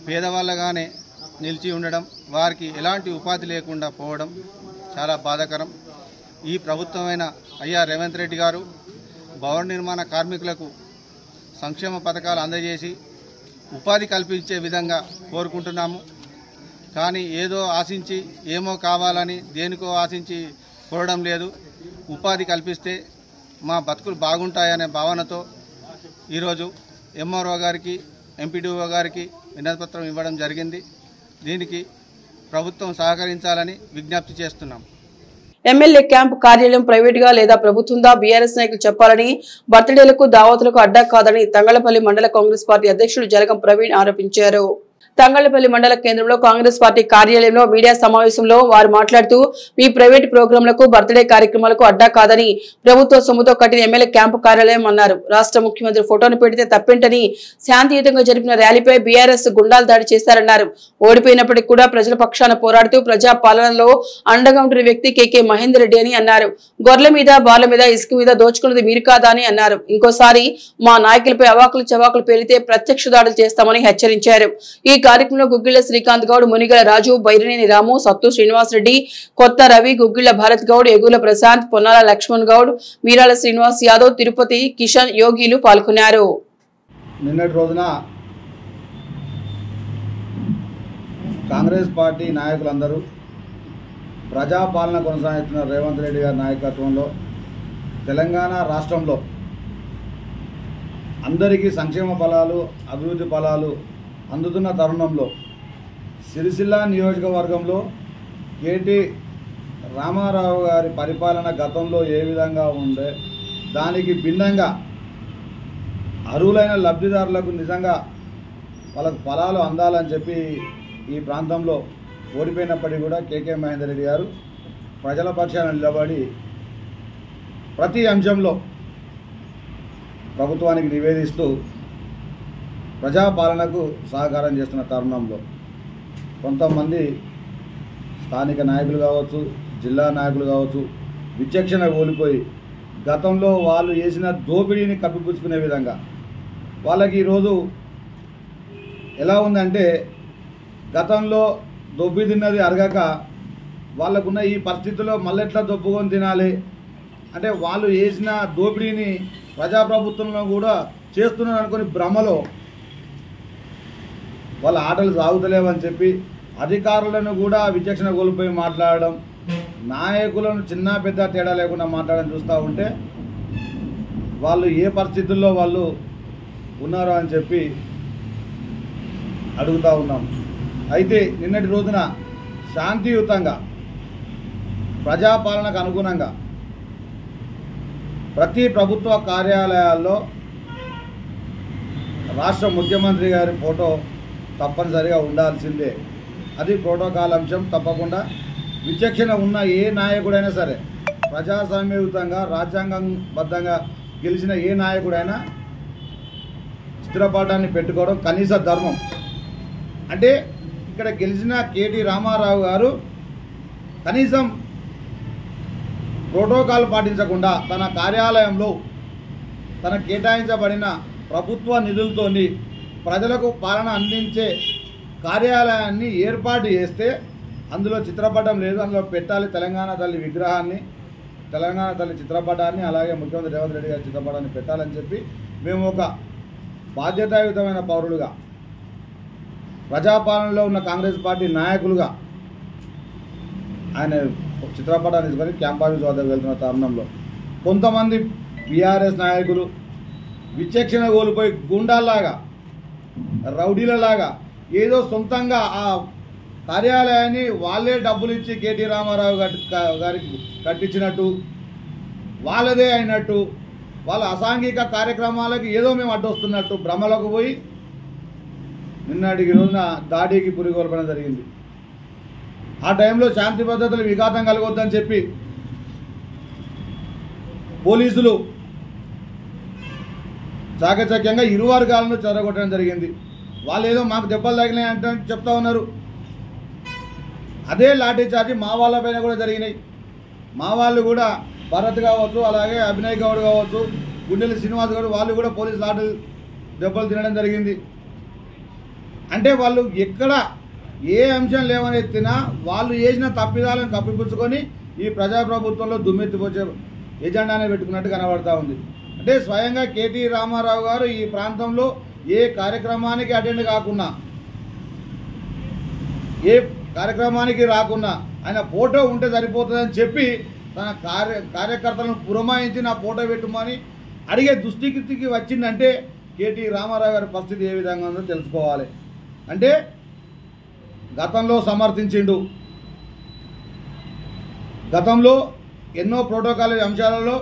పేదవాళ్ళగానే నిలిచి ఉండడం, వారికి ఎలాంటి ఉపాధి లేకుండా పోవడం చాలా బాధాకరం. ఈ ప్రభుత్వమైన అయ్యా రేవంత్ రెడ్డి గారు భవన నిర్మాణ కార్మికులకు సంక్షేమ పథకాలు అందజేసి ఉపాధి కల్పించే విధంగా కోరుకుంటున్నాము. కానీ ఏదో ఆశించి ఏమో కావాలని దేనికో ఆశించి కోరడం లేదు. ఉపాధి కల్పిస్తే మా బతుకులు బాగుంటాయనే భావనతో ఈరోజు ఎంఆర్ఓ గారికి, ఎంపీడీఓ గారికి వినతిపత్రం ఇవ్వడం జరిగింది. దీనికి ప్రభుత్వం సహకరించాలని విజ్ఞప్తి చేస్తున్నాం. ఎమ్మెల్యే క్యాంపు కార్యాలయం ప్రైవేట్ గా లేదా ప్రభుత్వందా బీఆర్ఎస్ నాయకులు చెప్పాలని, బర్త్డేలకు దావతులకు అడ్డా కాదని తంగళ్లపల్లి మండల కాంగ్రెస్ పార్టీ అధ్యక్షుడు జలగం ప్రవీణ్ ఆరోపించారు. తంగళ్లపల్లి మండల కేంద్రంలో కాంగ్రెస్ పార్టీ కార్యాలయంలో మీడియా సమావేశంలో వారు మాట్లాడుతూ మీ ప్రైవేట్ ప్రోగ్రాంలకు బర్త్డే కార్యక్రమాలకు అడ్డా కాదని ప్రభుత్వ సొమ్ముతో కట్టిన ఎమ్మెల్యే క్యాంపు కార్యాలయం అన్నారు. రాష్ట్ర ముఖ్యమంత్రి ఫోటోను పెడితే తప్పేంటని శాంతియుతంగా జరిపిన ర్యాలీపై బీఆర్ఎస్ గుండాలు దాడి చేశారన్నారు. ఓడిపోయినప్పటికీ కూడా ప్రజల పక్షాన పోరాడుతూ ప్రజా పాలనలో అండగా ఉంటున్న వ్యక్తి కేకే మహేందర్ రెడ్డి అని అన్నారు. గొర్రెల మీద, బాల మీద, ఇసుక మీద దోచుకున్నది మీరు కాదా అని అన్నారు. ఇంకోసారి మా నాయకులపై అవాకులు చవాకులు పేలితే ప్రత్యక్ష దాడులు చేస్తామని హెచ్చరించారు. ఈ కార్యక్రమంలో గుగ్గిళ్ల శ్రీకాంత్ గౌడ్, మునిగల రాజు, బైరినేని రాము, సత్తు శ్రీనివాస్ రెడ్డి, కొత్త రవి, గుగ్గిళ్ల భరత్ గౌడ్, ఎగుల ప్రశాంత్, పొన్నాల లక్ష్మణ్ గౌడ్, మీరాల శ్రీనివాస్ యాదవ్, తిరుపతి కిషన్, యోగిలు పాల్గొన్నారు. నిన్నటి రోజున కాంగ్రెస్ పార్టీ నాయకులందరూ ప్రజాపాలన కొనసాగిస్తున్న రేవంత్ రెడ్డి గారి నాయకత్వంలో తెలంగాణ రాష్ట్రంలో అందరికీ సంక్షేమ ఫలాలు, అభివృద్ధి ఫలాలు అందుతున్న తరుణంలో సిరిసిల్ల నియోజకవర్గంలో కేటీ రామారావు గారి పరిపాలన గతంలో ఏ విధంగా ఉండే దానికి భిన్నంగా అర్హులైన లబ్ధిదారులకు నిజంగా వాళ్ళకు ఫలాలు అందాలని చెప్పి ఈ ప్రాంతంలో ఓడిపోయినప్పటికీ కూడా కేకే మహేందర్ రెడ్డి గారు ప్రజల పక్షాన నిలబడి ప్రతి అంశంలో ప్రభుత్వానికి నివేదిస్తూ ప్రజాపాలనకు సహకారం చేస్తున్న తరుణంలో కొంతమంది స్థానిక నాయకులు కావచ్చు, జిల్లా నాయకులు కావచ్చు, విచక్షణ కోల్పోయి గతంలో వాళ్ళు చేసిన దోపిడీని కప్పిపుచ్చుకునే విధంగా వాళ్ళకి ఈరోజు ఎలా ఉందంటే, గతంలో దొబ్బి తిన్నది అరగక వాళ్ళకున్న ఈ పరిస్థితుల్లో మళ్ళీ ఎట్లా దొప్పుకొని తినాలి అంటే వాళ్ళు చేసిన దోపిడీని ప్రజాప్రభుత్వంలో కూడా చేస్తున్నారు అనుకుని భ్రమలో వాళ్ళ ఆటలు సాగుతలేవని చెప్పి అధికారులను కూడా విచక్షణ కోల్పోయి మాట్లాడడం, నాయకులను చిన్న పెద్ద తేడా లేకుండా మాట్లాడడం చూస్తూ ఉంటే వాళ్ళు ఏ పరిస్థితుల్లో వాళ్ళు ఉన్నారో అని చెప్పి అడుగుతూ ఉన్నాం. అయితే నిన్నటి రోజున శాంతియుతంగా ప్రజాపాలనకు అనుగుణంగా ప్రతి ప్రభుత్వ కార్యాలయాల్లో రాష్ట్ర ముఖ్యమంత్రి గారి ఫోటో తప్పనిసరిగా ఉండాల్సిందే. అది ప్రోటోకాల్ అంశం. తప్పకుండా విచక్షణ ఉన్న ఏ నాయకుడైనా సరే, ప్రజాస్వామ్యయుతంగా రాజ్యాంగబద్ధంగా గెలిచిన ఏ నాయకుడైనా చిత్రపటాన్ని పెట్టుకోవడం కనీస ధర్మం. అంటే ఇక్కడ గెలిచిన కేటీ రామారావు గారు కనీసం ప్రోటోకాల్ పాటించకుండా తన కార్యాలయంలో తన కేటాయించబడిన ప్రభుత్వ నిధులతోని ప్రజలకు పాలన అందించే కార్యాలయాన్ని ఏర్పాటు చేస్తే అందులో చిత్రపటం లేదు, అందులో పెట్టాలి తెలంగాణ తల్లి విగ్రహాన్ని, తెలంగాణ తల్లి చిత్రపటాన్ని, అలాగే ముఖ్యమంత్రి రేవంత్ రెడ్డి గారి చిత్రపటాన్ని పెట్టాలని చెప్పి మేము ఒక బాధ్యతాయుతమైన పౌరులుగా, ప్రజాపాలనలో ఉన్న కాంగ్రెస్ పార్టీ నాయకులుగా ఆయన చిత్రపటాన్ని తీసుకొని క్యాంప్ ఆఫీస్ వద్దకు వెళ్తున్న తరుణంలో కొంతమంది బీఆర్ఎస్ నాయకులు విచక్షణ కోల్పోయి గుండాల్లాగా, రౌడీలలాగా ఏదో సొంతంగా ఆ కార్యాలయాన్ని వాళ్ళే డబ్బులు ఇచ్చి కేటీ రామారావు గారికి కట్టించినట్టు, వాళ్ళదే అయినట్టు, వాళ్ళ అసాంఘిక కార్యక్రమాలకు ఏదో మేము అడ్డొస్తున్నట్టు భ్రమలకు పోయి నిన్నటికి రోజున దాడికి పురిగొల్పడం జరిగింది. ఆ టైంలో శాంతి భద్రతలు విఘాతం కలగొద్దని చెప్పి పోలీసులు చాకచక్యంగా ఇరు వర్గాలను చెదరగొట్టడం జరిగింది. వాళ్ళు ఏదో మాకు దెబ్బలు తగిలినాయి అంటే చెప్తా ఉన్నారు. అదే లాఠీ చార్జీ మా వాళ్ళ పైన కూడా జరిగినాయి. మా వాళ్ళు కూడా భరత్ కావచ్చు, అలాగే అభినయ్ గౌడ్ కావచ్చు, గుండెల శ్రీనివాస్ గౌడ్ వాళ్ళు కూడా పోలీసు లాఠీ దెబ్బలు తినడం జరిగింది. అంటే వాళ్ళు ఎక్కడ ఏ అంశం లేవనెత్తినా వాళ్ళు చేసిన తప్పిదాలను కప్పిపుచ్చుకొని ఈ ప్రజాప్రభుత్వంలో దుమ్మెత్తిపోచే ఎజెండానే పెట్టుకున్నట్టు కనబడతా ఉంది. అంటే స్వయంగా కేటీ రామారావు గారు ఈ ప్రాంతంలో ఏ కార్యక్రమానికి అటెండ్ కాకున్నా, ఏ కార్యక్రమానికి రాకున్నా ఆయన ఫోటో ఉంటే సరిపోతుందని చెప్పి తన కార్యకర్తలను పురమాయించి నా ఫోటో పెట్టుమని అడిగే దుస్థితికి వచ్చిందంటే కేటీ రామారావు గారి పరిస్థితి ఏ విధంగా ఉందో తెలుసుకోవాలి. అంటే గతంలో సమర్థించిండు, గతంలో ఎన్నో ప్రోటోకాల్ అంశాలలో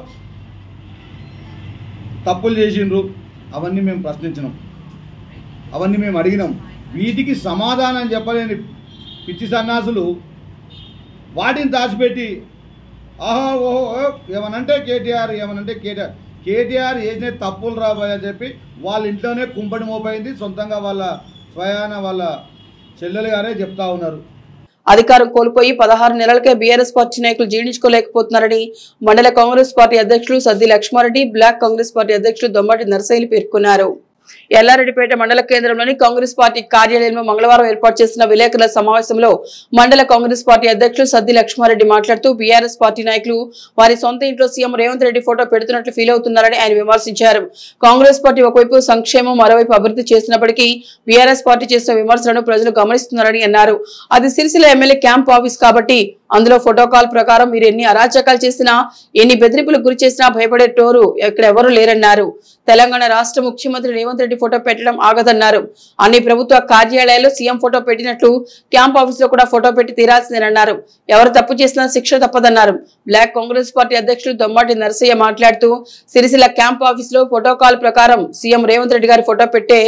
తప్పులు చేసిండ్రు, అవన్నీ మేము ప్రశ్నించినాం, అవన్నీ మేము అడిగినాం. వీటికి సమాధానం చెప్పలేని పిచ్చి సన్నాసులు వాటిని దాచిపెట్టి ఆహా ఓహో ఏమనంటే కేటీఆర్, ఏమనంటే కేటీఆర్ చేసిన తప్పులు రాబోయని చెప్పి వాళ్ళ ఇంట్లోనే కుంపడి మోపైంది. సొంతంగా వాళ్ళ స్వయాన వాళ్ళ చెల్లెలు గారే చెప్తా ఉన్నారు. అధికారం కోల్పోయి 16 నెలలకే బీఆర్ఎస్ పార్టీ నాయకులు జీర్ణించుకోలేకపోతున్నారని మండల కాంగ్రెస్ పార్టీ అధ్యక్షులు సద్ది లక్ష్మారెడ్డి, బ్లాక్ కాంగ్రెస్ పార్టీ అధ్యక్షులు దొమ్మటి నరసయ్యలు పేర్కొన్నారు. ఎల్లారెడ్డిపేట మండల కేంద్రంలోని కాంగ్రెస్ పార్టీ కార్యాలయంలో మంగళవారం ఏర్పాటు చేసిన విలేకరుల సమావేశంలో మండల కాంగ్రెస్ పార్టీ అధ్యక్షులు సద్ది లక్ష్మారెడ్డి మాట్లాడుతూ బీఆర్ఎస్ పార్టీ నాయకులు వారి సొంత ఇంట్లో సీఎం రేవంత్ రెడ్డి ఫోటో పెడుతున్నట్లు ఫీల్ అవుతున్నారని ఆయన విమర్శించారు. కాంగ్రెస్ పార్టీ ఒకవైపు సంక్షేమం, మరోవైపు అభివృద్ధి చేసినప్పటికీ బీఆర్ఎస్ పార్టీ చేసిన విమర్శలను ప్రజలు గమనిస్తున్నారని అన్నారు. అది సిరిసిల్ల ఎమ్మెల్యే క్యాంప్ ఆఫీస్ కాబట్టి అందులో ఫోటోకాల్ ప్రకారం మీరు ఎన్ని అరాచకాలు చేసినా, ఎన్ని బెదిరింపులకు గురి చేసినా భయపడేటోరు ఇక్కడ ఎవరూ లేరన్నారు. తెలంగాణ రాష్ట్ర ముఖ్యమంత్రి రేవంత్ రెడ్డి ఫోటో పెట్టడం ఆగదన్నారు. అన్ని ప్రభుత్వ కార్యాలయాల్లో సీఎం ఫోటో పెట్టినట్లు క్యాంప్ ఆఫీస్ లో కూడా ఫోటో పెట్టి తీరాల్సిందేనన్నారు. ఎవరు తప్పు చేసినా శిక్ష తప్పదన్నారు. బ్లాక్ కాంగ్రెస్ పార్టీ అధ్యక్షులు దొమ్మాటి నరసయ్య మాట్లాడుతూ సిరిసిల్ల క్యాంప్ ఆఫీస్ లో ఫోటోకాల్ ప్రకారం సీఎం రేవంత్ రెడ్డి గారి ఫోటో పెట్టే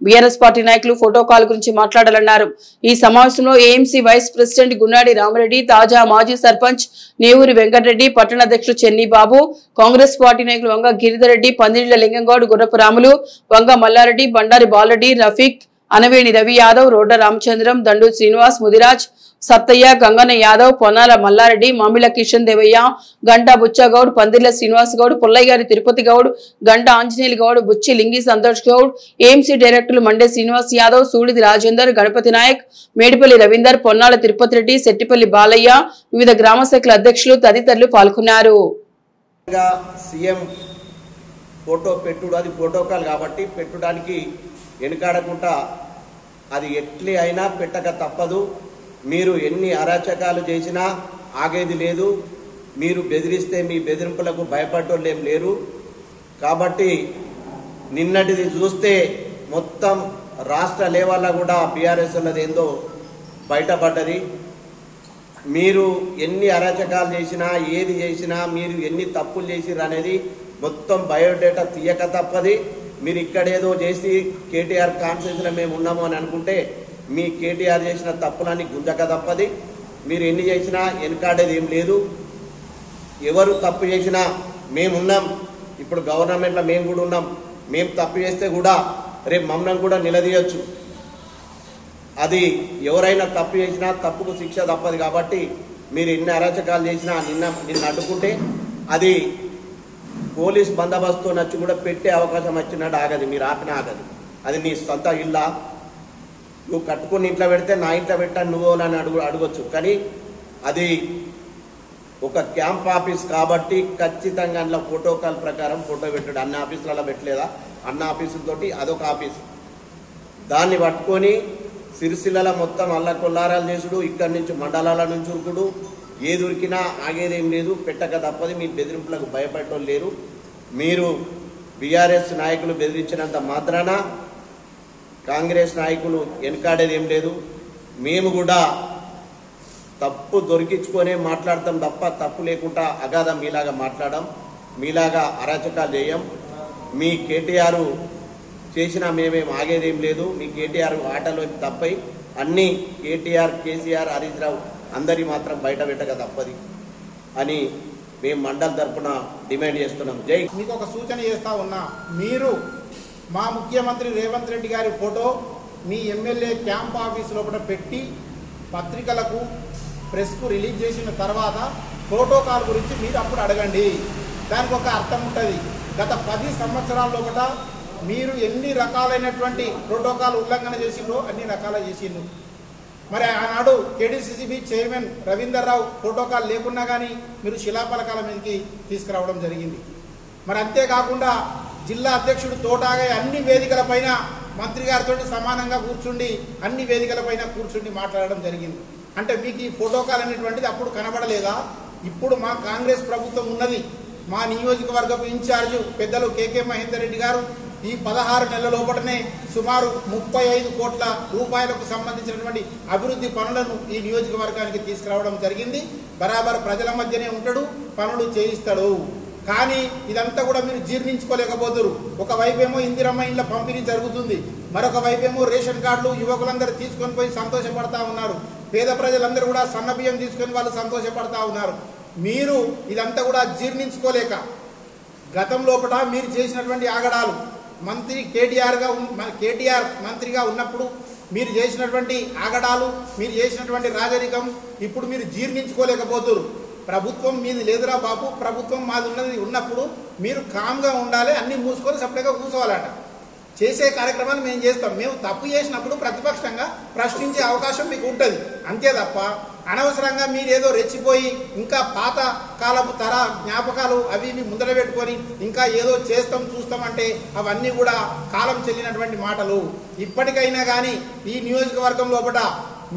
బీఆర్ఎస్ పార్టీ నాయకులు ఫోటోకాల్ గురించి మాట్లాడాలన్నారు. ఈ సమావేశంలో ఏఎంసీ వైస్ ప్రెసిడెంట్ గున్నాడి రామరెడ్డి, తాజా మాజీ సర్పంచ్ నేవూరి వెంకటరెడ్డి, పట్టణ అధ్యక్షులు చెన్ని బాబు, కాంగ్రెస్ పార్టీ నాయకులు వంగ గిరిధర్ రెడ్డి, పందిళ్ల లింగంగౌడ్, గుర్రపు రాములు, వంగ మల్లారెడ్డి, బండారి బాలరెడ్డి, రఫీక్, అనవేణి రవి యాదవ్, రోడ్డ రామచంద్రం, దండు శ్రీనివాస్, ముదిరాజ్, సత్తయ్య, గంగన్న యాదవ్, పొన్నాల మల్లారెడ్డి, మామిళ్ళ కిషన్ దేవయ్య, గంటా బుచ్చగౌడ్, పందిర్ల శ్రీనివాస్ గౌడ్, పుల్లయ్యగారి తిరుపతి గౌడ్, గంటా ఆంజనేయులు గౌడ్, బుచ్చి లింగి సంతోష్ గౌడ్, ఏఎంసీ డైరెక్టర్లు మండే శ్రీనివాస్ యాదవ్, సూడిది రాజేందర్, గణపతి నాయక్, మేడిపల్లి రవీందర్, పొన్నాల తిరుపతి రెడ్డి, సెట్టిపల్లి బాలయ్య, వివిధ గ్రామ శాఖల అధ్యక్షులు తదితరులు పాల్గొన్నారు. సీఎం ఫోటో పెట్టుడు అది ప్రోటోకాల్ కాబట్టి పెట్టడానికి వెనుకాడకుండా అది ఎట్లీ అయినా పెట్టక తప్పదు. మీరు ఎన్ని అరాచకాలు చేసినా ఆగేది లేదు. మీరు బెదిరిస్తే మీ బెదిరింపులకు భయపడేవాళ్ళు ఏం లేరు. కాబట్టి నిన్నటిది చూస్తే మొత్తం రాష్ట్ర లెవెల్లో కూడా బీఆర్ఎస్ అన్నది ఏందో బయటపడ్డది. మీరు ఎన్ని అరాచకాలు చేసినా ఏది చేసినా మీరు ఎన్ని తప్పులు చేసిరు అనేది మొత్తం బయోడేటా తీయక తప్పది. మీరు ఇక్కడేదో చేసి కేటీఆర్ కాన్ఫరెన్స్లో మేము ఉన్నాము అని అనుకుంటే మీ కేటీఆర్ చేసిన తప్పులన్నీ గుంజక తప్పది. మీరు ఎన్ని చేసినా వెనకాడేది ఏం లేదు. ఎవరు తప్పు చేసినా మేమున్నాం. ఇప్పుడు గవర్నమెంట్లో మేము కూడా ఉన్నాం. మేము తప్పు చేస్తే కూడా రేపు మమ్మల్ని కూడా నిలదీయచ్చు. అది ఎవరైనా తప్పు చేసినా తప్పుకు శిక్ష తప్పదు. కాబట్టి మీరు ఎన్ని అరాచకాలు చేసినా నిన్న అడ్డుకుంటే అది పోలీస్ బందోబస్తు నచ్చి కూడా పెట్టే అవకాశం వచ్చినట్టు ఆగదు. మీరు ఆపిన ఆగదు. అది నీ సొంత ఇల్లా, నువ్వు కట్టుకుని ఇంట్లో పెడితే నా ఇంట్లో పెట్టాను నువ్వు అని అడగొచ్చు. కానీ అది ఒక క్యాంప్ ఆఫీస్ కాబట్టి ఖచ్చితంగా అందులో ప్రోటోకాల్ ప్రకారం ఫోటో పెట్టాడు. అన్ని ఆఫీసులలో పెట్టలేదా? అన్న ఆఫీసులతోటి అదొక ఆఫీసు. దాన్ని పట్టుకొని సిరిసిల్ల మొత్తం అల్లకొల్లారాలు చేసుడు, ఇక్కడి నుంచి మండలాల నుంచి ఉరుకుడు, ఏది ఉరికినా ఆగేదేం లేదు. పెట్టక తప్పది. మీ బెదిరింపులకు భయపడటం లేరు. మీరు బీఆర్ఎస్ నాయకులు బెదిరించినంత మాత్రాన కాంగ్రెస్ నాయకులు వెనకాడేది ఏం లేదు. మేము కూడా తప్పు దొరికించుకొనే మాట్లాడతాం తప్ప తప్పు లేకుండా అగాధం మీలాగా మాట్లాడడం, మీలాగా అరాచకాలు చేయం. మీ కేటీఆర్ చేసినా మేమేం ఆగేదేం లేదు. మీ కేటీఆర్ ఆటలో తప్పై అన్నీ కేటీఆర్, కేసీఆర్, హరీష్ రావు అందరి మాత్రం బయట పెట్టక తప్పది అని మేము మండల తరఫున డిమాండ్ చేస్తున్నాం. జై. మీకు ఒక సూచన చేస్తా ఉన్నా, మీరు మా ముఖ్యమంత్రి రేవంత్ రెడ్డి గారి ఫోటో మీ ఎమ్మెల్యే క్యాంప్ ఆఫీస్ లోపల పెట్టి పత్రికలకు ప్రెస్కు రిలీజ్ చేసిన తర్వాత ప్రోటోకాల్ గురించి మీరు అప్పుడు అడగండి. దానికి ఒక అర్థం ఉంటుంది. గత 10 సంవత్సరాల లోపల మీరు ఎన్ని రకాలైనటువంటి ప్రోటోకాల్ ఉల్లంఘన చేసిండ్రో అన్ని రకాల చేసిండ్రు. మరి ఆనాడు కేడీసీసీబీ చైర్మన్ రవీందర్ రావు ప్రోటోకాల్ లేకున్నా కానీ మీరు శిలాఫలకాల మీదకి తీసుకురావడం జరిగింది. మరి అంతేకాకుండా జిల్లా అధ్యక్షుడు తోటాగా అన్ని వేదికలపైన మంత్రి గారితో సమానంగా కూర్చుండి అన్ని వేదికలపైన కూర్చుండి మాట్లాడడం జరిగింది. అంటే మీకు ఈ ప్రోటోకాల్ అనేటువంటిది అప్పుడు కనబడలేదా? ఇప్పుడు మా కాంగ్రెస్ ప్రభుత్వం ఉన్నది. మా నియోజకవర్గపు ఇన్ఛార్జు పెద్దలు కేకే మహేందర్ రెడ్డి గారు ఈ 16 నెలల లోపలనే సుమారు 35 కోట్ల రూపాయలకు సంబంధించినటువంటి అభివృద్ధి పనులను ఈ నియోజకవర్గానికి తీసుకురావడం జరిగింది. బరాబర్ ప్రజల మధ్యనే ఉంటాడు, పనులు చేయిస్తాడు. కానీ ఇదంతా కూడా మీరు జీర్ణించుకోలేకపోతారు. ఒకవైపేమో ఇందిరమ్మ ఇండ్ల పంపిణీ జరుగుతుంది, మరొక వైపేమో రేషన్ కార్డులు యువకులందరూ తీసుకొని పోయి సంతోషపడతా ఉన్నారు. పేద ప్రజలందరూ కూడా సన్నబియ్యం తీసుకొని వాళ్ళు సంతోషపడతా ఉన్నారు. మీరు ఇదంతా కూడా జీర్ణించుకోలేక గతం లోపల మీరు చేసినటువంటి ఆగడాలు, మంత్రి కేటీఆర్ మంత్రిగా ఉన్నప్పుడు మీరు చేసినటువంటి ఆగడాలు, మీరు చేసినటువంటి రాజరికం ఇప్పుడు మీరు జీర్ణించుకోలేకపోతున్నారు. ప్రభుత్వం మీది లేదురా బాబు, ప్రభుత్వం మాది ఉన్నప్పుడు మీరు కామ్గా ఉండాలి, అన్ని మూసుకొని సపరేట్గా కూర్చోవాలట. చేసే కార్యక్రమాలు మేము చేస్తాం. మేము తప్పు చేసినప్పుడు ప్రతిపక్షంగా ప్రశ్నించే అవకాశం మీకు ఉంటుంది. అంతే తప్ప అనవసరంగా మీరు ఏదో రెచ్చిపోయి ఇంకా పాత కాలపు జ్ఞాపకాలు అవి ముందర పెట్టుకొని ఇంకా ఏదో చేస్తాం చూస్తామంటే అవన్నీ కూడా కాలం చెల్లినటువంటి మాటలు. ఇప్పటికైనా కానీ ఈ నియోజకవర్గం లోపల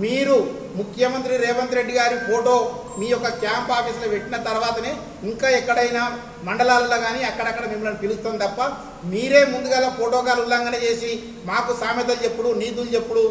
మీరు ముఖ్యమంత్రి రేవంత్ రెడ్డి గారి ఫోటో మీ యొక్క క్యాంప్ ఆఫీసులో పెట్టిన తర్వాతనే ఇంకా ఎక్కడైనా మండలాల్లో కానీ అక్కడక్కడ మిమ్మల్ని పిలుస్తాం తప్ప మీరే ముందుగా ప్రోటోకాల్ ఉల్లంఘన చేసి మాకు సామెతలు చెప్పుడు, నీతులు చెప్పుడు,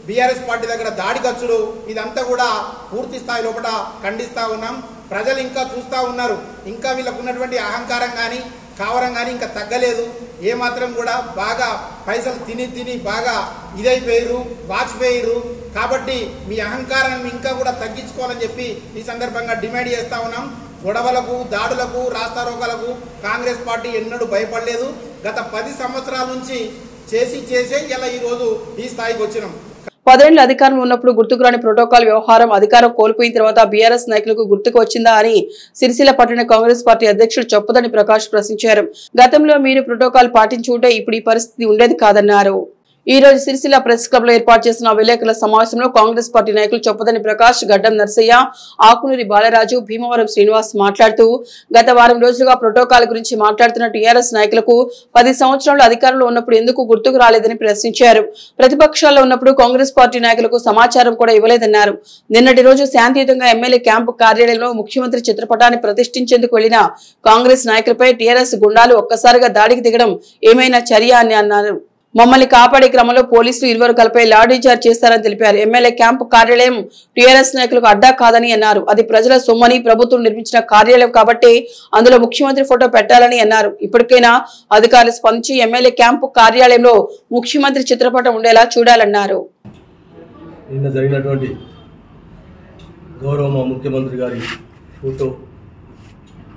బీఆర్ఎస్ పార్టీ దగ్గర దాడి ఖర్చులు, ఇదంతా కూడా పూర్తి స్థాయి లోపల ఖండిస్తూ ఉన్నాం. ప్రజలు ఇంకా చూస్తూ ఉన్నారు. ఇంకా వీళ్ళకు ఉన్నటువంటి అహంకారం కానీ కావరం కానీ ఇంకా తగ్గలేదు. ఏమాత్రం కూడా బాగా పైసలు తిని బాగా ఇదైపోయారు, వాచిపోయారు. కాబట్టి మీ అహంకారాన్ని ఇంకా కూడా తగ్గించుకోవాలని చెప్పి ఈ సందర్భంగా డిమాండ్ చేస్తా ఉన్నాం. గొడవలకు, దాడులకు, రాస్తారోకాలకు కాంగ్రెస్ పార్టీ ఎన్నడూ భయపడలేదు. గత 10 సంవత్సరాల నుంచి చేసే ఇలా ఈరోజు ఈ స్థాయికి వచ్చినాం. 10 ఏళ్ల అధికారంలో ఉన్నప్పుడు గుర్తుకురాని ప్రోటోకాల్ వ్యవహారం అధికారం కోల్పోయిన తర్వాత బీఆర్ఎస్ నాయకులకు గుర్తుకు వచ్చిందా అని సిరిసిల్ల పట్టణ కాంగ్రెస్ పార్టీ అధ్యక్షుడు చొప్పదండి ప్రకాష్ ప్రశ్నించారు. గతంలో మీరు ప్రోటోకాల్ పాటించుంటే ఇప్పుడు ఈ పరిస్థితి ఉండేది కాదన్నారు. ఈ రోజు సిరిసిల్ల ప్రెస్ క్లబ్ లో ఏర్పాటు చేసిన విలేకరుల సమావేశంలో కాంగ్రెస్ పార్టీ నాయకులు చొప్పదని ప్రకాష్, గడ్డం నర్సయ్య, ఆకునూరి బాలరాజు, భీమవరం శ్రీనివాస్ మాట్లాడుతూ గత వారం రోజులుగా ప్రోటోకాల్ గురించి మాట్లాడుతున్న టీఆర్ఎస్ నాయకులకు 10 సంవత్సరాలు అధికారంలో ఉన్నప్పుడు ఎందుకు గుర్తుకు రాలేదని ప్రశ్నించారు. ప్రతిపక్షాల్లో ఉన్నప్పుడు కాంగ్రెస్ పార్టీ నాయకులకు సమాచారం కూడా ఇవ్వలేదన్నారు. నిన్నటి రోజు శాంతియుతంగా ఎమ్మెల్యే క్యాంపు కార్యాలయంలో ముఖ్యమంత్రి చిత్రపటాన్ని ప్రతిష్ఠించేందుకు వెళ్లిన కాంగ్రెస్ నాయకులపై టీఆర్ఎస్ గుండాలు ఒక్కసారిగా దాడికి దిగడం ఏమైనా చర్య అని అన్నారు. మమ్మల్ని కాపాడే క్రమంలో పోలీసులు 20 వర్గాలపై లాఠీచార్జ్ చేస్తారని తెలిపారు. ఎమ్మెల్యే క్యాంపు కార్యాలయం టీఆర్ఎస్ నాయకులకు అడ్డా కాదని అన్నారు. అది ప్రజల సొమ్మని ప్రభుత్వం నిర్మించిన కార్యాలయం కాబట్టి అందులో ముఖ్యమంత్రి ఫోటో పెట్టాలని అన్నారు. ఇప్పటికైనా అధికారులు స్పందించి ఎమ్మెల్యే క్యాంపు కార్యాలయంలో ముఖ్యమంత్రి చిత్రపటం ఉండేలా చూడాలన్నారు. నిన్న జరిగినటువంటి గౌరవ ముఖ్యమంత్రి గారి ఫోటో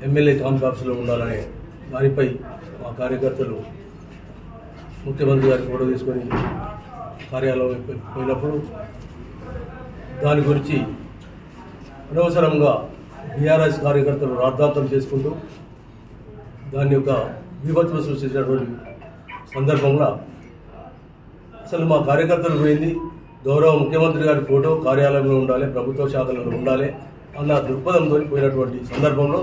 ఎమ్మెల్యే కాంప్లెక్స్లో ఉండాలనే దానిపై మా కార్యకర్తలు ముఖ్యమంత్రి గారి ఫోటో తీసుకొని కార్యాలయం పోయినప్పుడు దాని గురించి అనవసరంగా బీఆర్ఎస్ కార్యకర్తలు రాద్ధాంతం చేసుకుంటూ దాని యొక్క విభత్వం సృష్టించినటువంటి సందర్భంలో అసలు మా కార్యకర్తలు పోయింది గౌరవ ముఖ్యమంత్రి గారి ఫోటో కార్యాలయంలో ఉండాలి, ప్రభుత్వ శాఖలలో ఉండాలి అన్న దృక్పథంతో పోయినటువంటి సందర్భంలో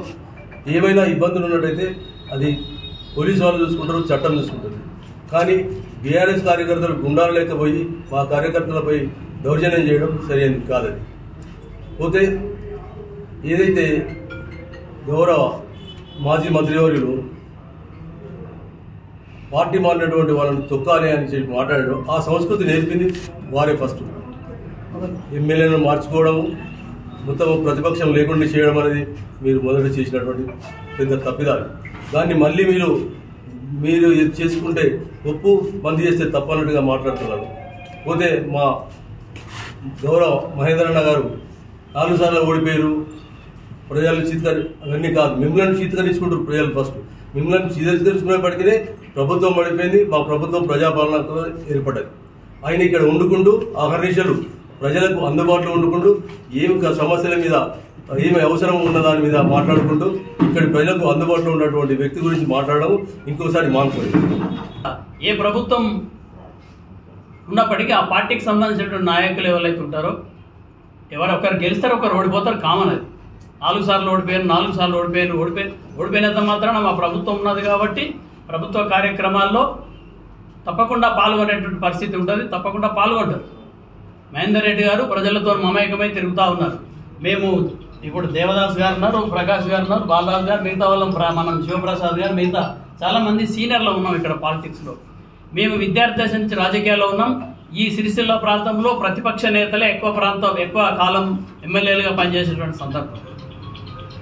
ఏమైనా ఇబ్బందులు ఉన్నట్టయితే అది పోలీసు వాళ్ళు చూసుకుంటారు, చట్టం చూసుకుంటుంది. కానీ బీఆర్ఎస్ కార్యకర్తలు గుండాలు లేకపోయి మా కార్యకర్తలపై దౌర్జన్యం చేయడం సరైనది కాదని. పోతే ఏదైతే గౌరవ మాజీ మంత్రివర్యులు పార్టీ మారినటువంటి వాళ్ళని తొక్కాలి అని చెప్పి మాట్లాడడం ఆ సంస్కృతి నేర్పింది వారే ఫస్ట్. ఎమ్మెల్యేలను మార్చుకోవడము, మొత్తం ప్రతిపక్షం లేకుండా చేయడం అనేది మీరు మొదట చేసినటువంటి పెద్ద తప్పిదాలు. దాన్ని మళ్ళీ మీరు చేసుకుంటే ఒప్పు, బంద్ చేస్తే తప్పన్నట్టుగా మాట్లాడుతున్నారు. పోతే మా గౌరవ మహేంద్రన్న గారు 4 సార్లు ఓడిపోయారు, ప్రజలు అవన్నీ కాదు, మిమ్మల్ని చీతకరించుకుంటారు ప్రజలు. ఫస్ట్ మిమ్మల్ని చీతకరించుకునేప్పటికీ ప్రభుత్వం పడిపోయింది, మా ప్రభుత్వం ప్రజాపాలనతో ఏర్పడ్డది. ఆయన ఇక్కడ వండుకుంటూ అహర్నిశలు ప్రజలకు అందుబాటులో వండుకుంటూ ఏమి సమస్యల మీద ఏమి అవసరం ఉన్న దాని మీద మాట్లాడుకుంటూ ఇక్కడ ప్రజలకు అందుబాటులో ఉన్నటువంటి వ్యక్తి గురించి మాట్లాడడం ఇంకోసారి మానుకోలేదు. ఏ ప్రభుత్వం ఉన్నప్పటికీ ఆ పార్టీకి సంబంధించినటువంటి నాయకులు ఎవరైతే ఉంటారో ఒకరు గెలుస్తారు, ఒకరు ఓడిపోతారు. కామన్ అది. 4 సార్లు ఓడిపోయినంత మాత్రాన మా ప్రభుత్వం ఉన్నది కాబట్టి ప్రభుత్వ కార్యక్రమాల్లో తప్పకుండా పాల్గొనేటువంటి పరిస్థితి ఉంటుంది, తప్పకుండా పాల్గొంటారు. మహేందర్ రెడ్డి గారు ప్రజలతో మమేకమై తిరుగుతూ ఉన్నారు. మేము ఇప్పుడు దేవదాస్ గారు ఉన్నారు, ప్రకాష్ గారు ఉన్నారు, బాలరాజు గారు, మిగతా వాళ్ళం మనం శివప్రసాద్ గారు, మిగతా చాలామంది సీనియర్లు ఉన్నాం ఇక్కడ పాలిటిక్స్లో. మేము విద్యార్థి దశ నుంచి రాజకీయాల్లో ఉన్నాం. ఈ సిరిసిల్ల ప్రాంతంలో ప్రతిపక్ష నేతలే ఎక్కువ కాలం ఎమ్మెల్యేలుగా పనిచేసేటువంటి సందర్భం.